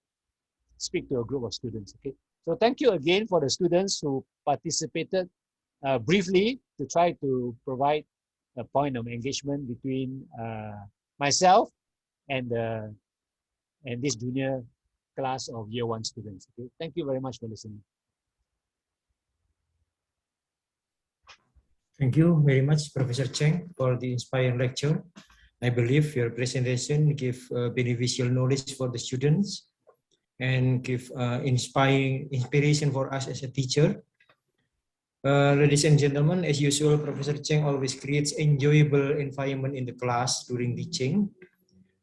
Speaker 13: speak to a group of students. Okay, so thank you again for the students who participated briefly to try to provide a point of engagement between myself and this junior class of year 1 students. Okay, thank you very much for listening.
Speaker 2: Thank you very much, Professor Cheng, for the inspiring lecture. I believe your presentation give beneficial knowledge for the students and give inspiration for us as a teacher. Ladies and gentlemen, as usual, Professor Cheng always creates enjoyable environment in the class during teaching.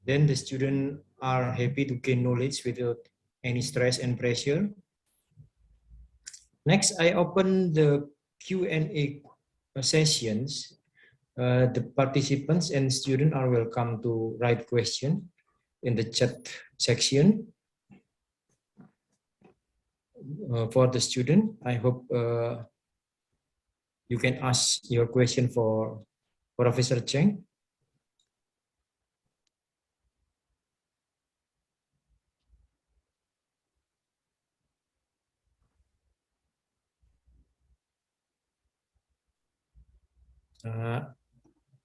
Speaker 2: Then the students are happy to gain knowledge without any stress and pressure. Next, I open the Q&A sessions. The participants and students are welcome to write questions in the chat section. For the student, I hope you can ask your question for Professor Cheng.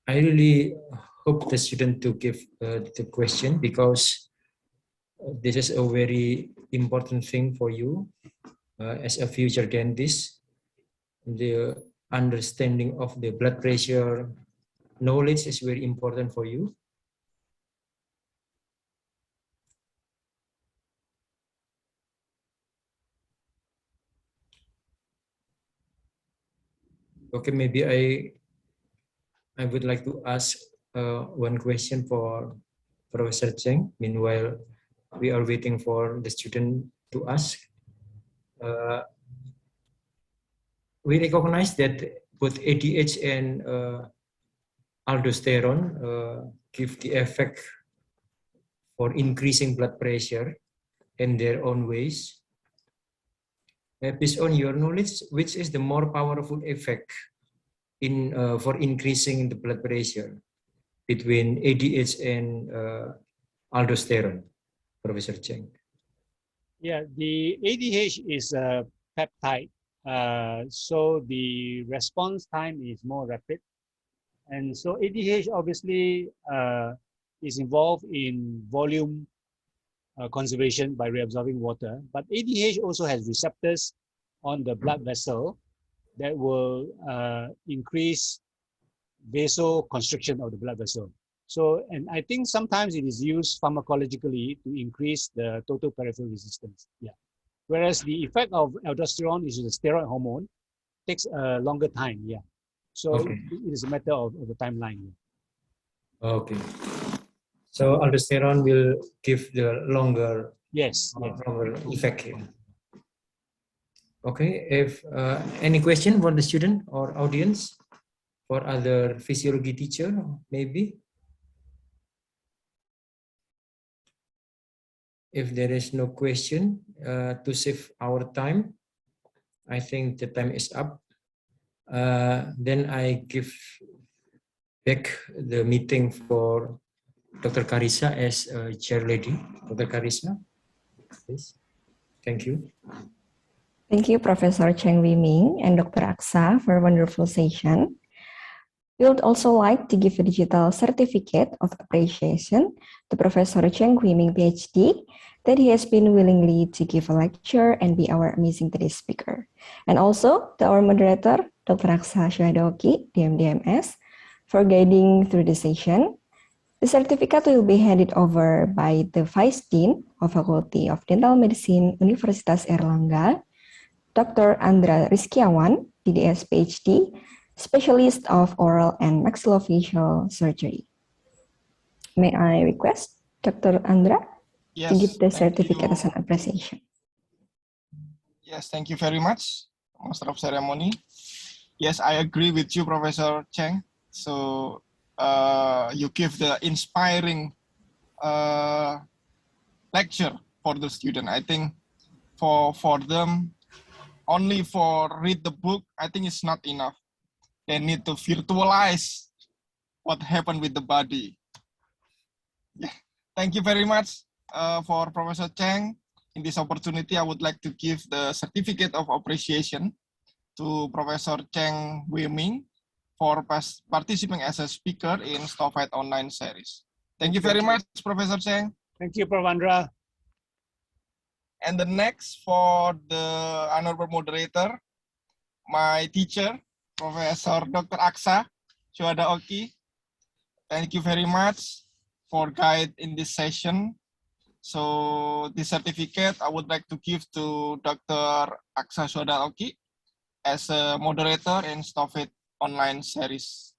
Speaker 2: I really hope the student to give the question, because this is a very important thing for you as a future dentist. The understanding of the blood pressure knowledge is very important for you. Okay, maybe I would like to ask one question for Professor Cheng. Meanwhile, we are waiting for the student to ask. We recognize that both ADH and aldosterone give the effect for increasing blood pressure in their own ways. Based on your knowledge, which is the more powerful effect for increasing the blood pressure between ADH and aldosterone, Professor Cheng?
Speaker 13: Yeah, the ADH is a peptide, so the response time is more rapid. And so ADH obviously is involved in volume conservation by reabsorbing water, but ADH also has receptors on the blood vessel that will increase vasoconstriction of the blood vessel. So, and I think sometimes it is used pharmacologically to increase the total peripheral resistance. Yeah. Whereas the effect of aldosterone, which is a steroid hormone, takes a longer time. Yeah. So
Speaker 2: Okay.
Speaker 13: it is a matter of the timeline. Yeah.
Speaker 2: Okay. So aldosterone will give the longer,
Speaker 13: yes.
Speaker 2: longer effect here. Okay. If any question for the student or audience, for other physiology teacher, maybe. If there is no question, to save our time, I think the time is up. Then I give back the meeting for Dr. Carissa as chair lady. Dr. Carissa, please. Thank you.
Speaker 1: Thank you, Professor Cheng Wee Ming and Dr. Aqsa for a wonderful session. We would also like to give a digital certificate of appreciation to Professor Cheng Wee Ming, PhD, that he has been willingly to give a lecture and be our amazing today's speaker. And also to our moderator, Dr. Aqsa Sjuhada, DMDMS, for guiding through the session. The certificate will be handed over by the Vice Dean of Faculty of Dental Medicine, Universitas Airlangga, Dr. Andra Rizkiawan, DDS PhD, Specialist of Oral and Maxillofacial Surgery. May I request Dr. Andra to give the certificate as an appreciation?
Speaker 14: Yes, thank you very much, Master of Ceremony. Yes, I agree with you, Professor Cheng. So you give the inspiring lecture for the student. I think for them, only for read the book, I think it's not enough. They need to virtualize what happened with the body. Yeah. Thank you very much for Professor Cheng. In this opportunity, I would like to give the certificate of appreciation to Professor Cheng Wee Ming for participating as a speaker in Stovit Online Series. Thank you very much, Professor Cheng.
Speaker 13: Thank you, Prof. Andra.
Speaker 14: And the next for the honorable moderator, my teacher, Professor Dr. Aqsa Sjuhada. Thank you very much for guide in this session. So this certificate I would like to give to Dr. Aqsa Sjuhada as a moderator in Stovit Online Series.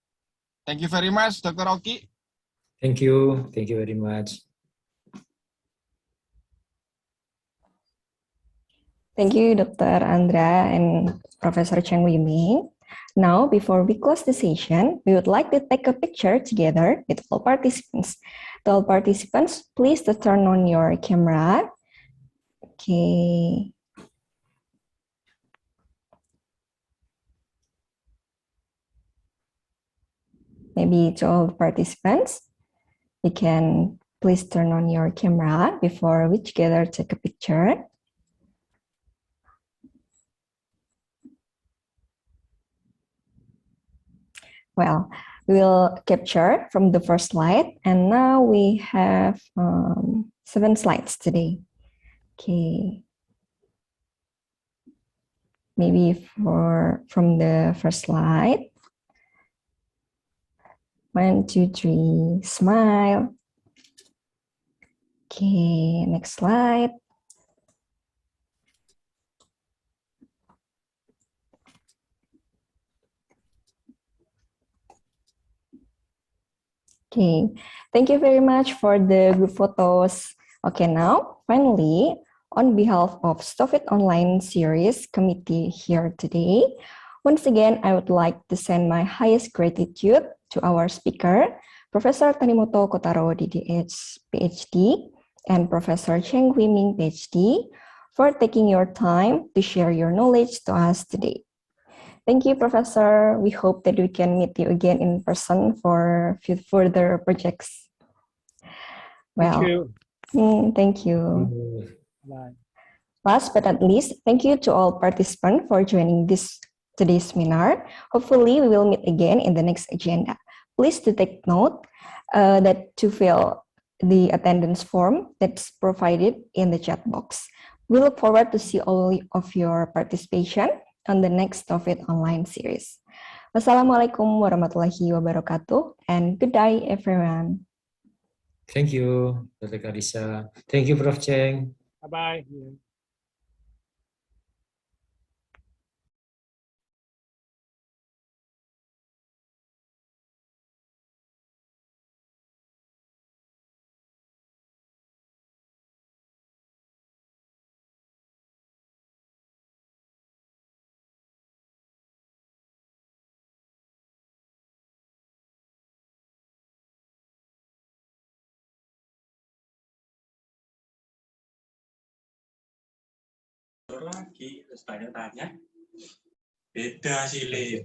Speaker 14: Thank you very much, Dr. Oki.
Speaker 2: Thank you. Thank you very much.
Speaker 1: Thank you, Dr. Andra and Professor Cheng Wee Ming. Now, before we close the session, we would like to take a picture together with all participants. To all participants, please to turn on your camera. Okay. Maybe to all participants, you can please turn on your camera before we together take a picture. Well, we'll capture from the first slide, and now we have 7 slides today. Okay. Maybe from the first slide. 1, 2, 3, smile. Okay, next slide. Okay, thank you very much for the group photos. Okay, now, finally, on behalf of Stovit Online Series committee here today, once again, I would like to send my highest gratitude to our speaker, Professor Tanimoto Kotaro, DDH, PhD, and Professor Cheng Wee Ming, PhD, for taking your time to share your knowledge to us today. Thank you, Professor. We hope that we can meet you again in person for further projects. Well, thank you.
Speaker 13: Bye.
Speaker 1: Last but not least, thank you to all participants for joining today's seminar. Hopefully, we will meet again in the next agenda. Please to take note that to fill the attendance form that's provided in the chat box. We look forward to see all of your participation on the next Stovit Online Series. Wassalamualaikum warahmatullahi wabarakatuh, and good day, everyone.
Speaker 2: Thank you, Dr. Carissa. Thank you, Prof Cheng.
Speaker 13: Bye-bye.
Speaker 15: Lagi terus tanya-tanya beda sih Le.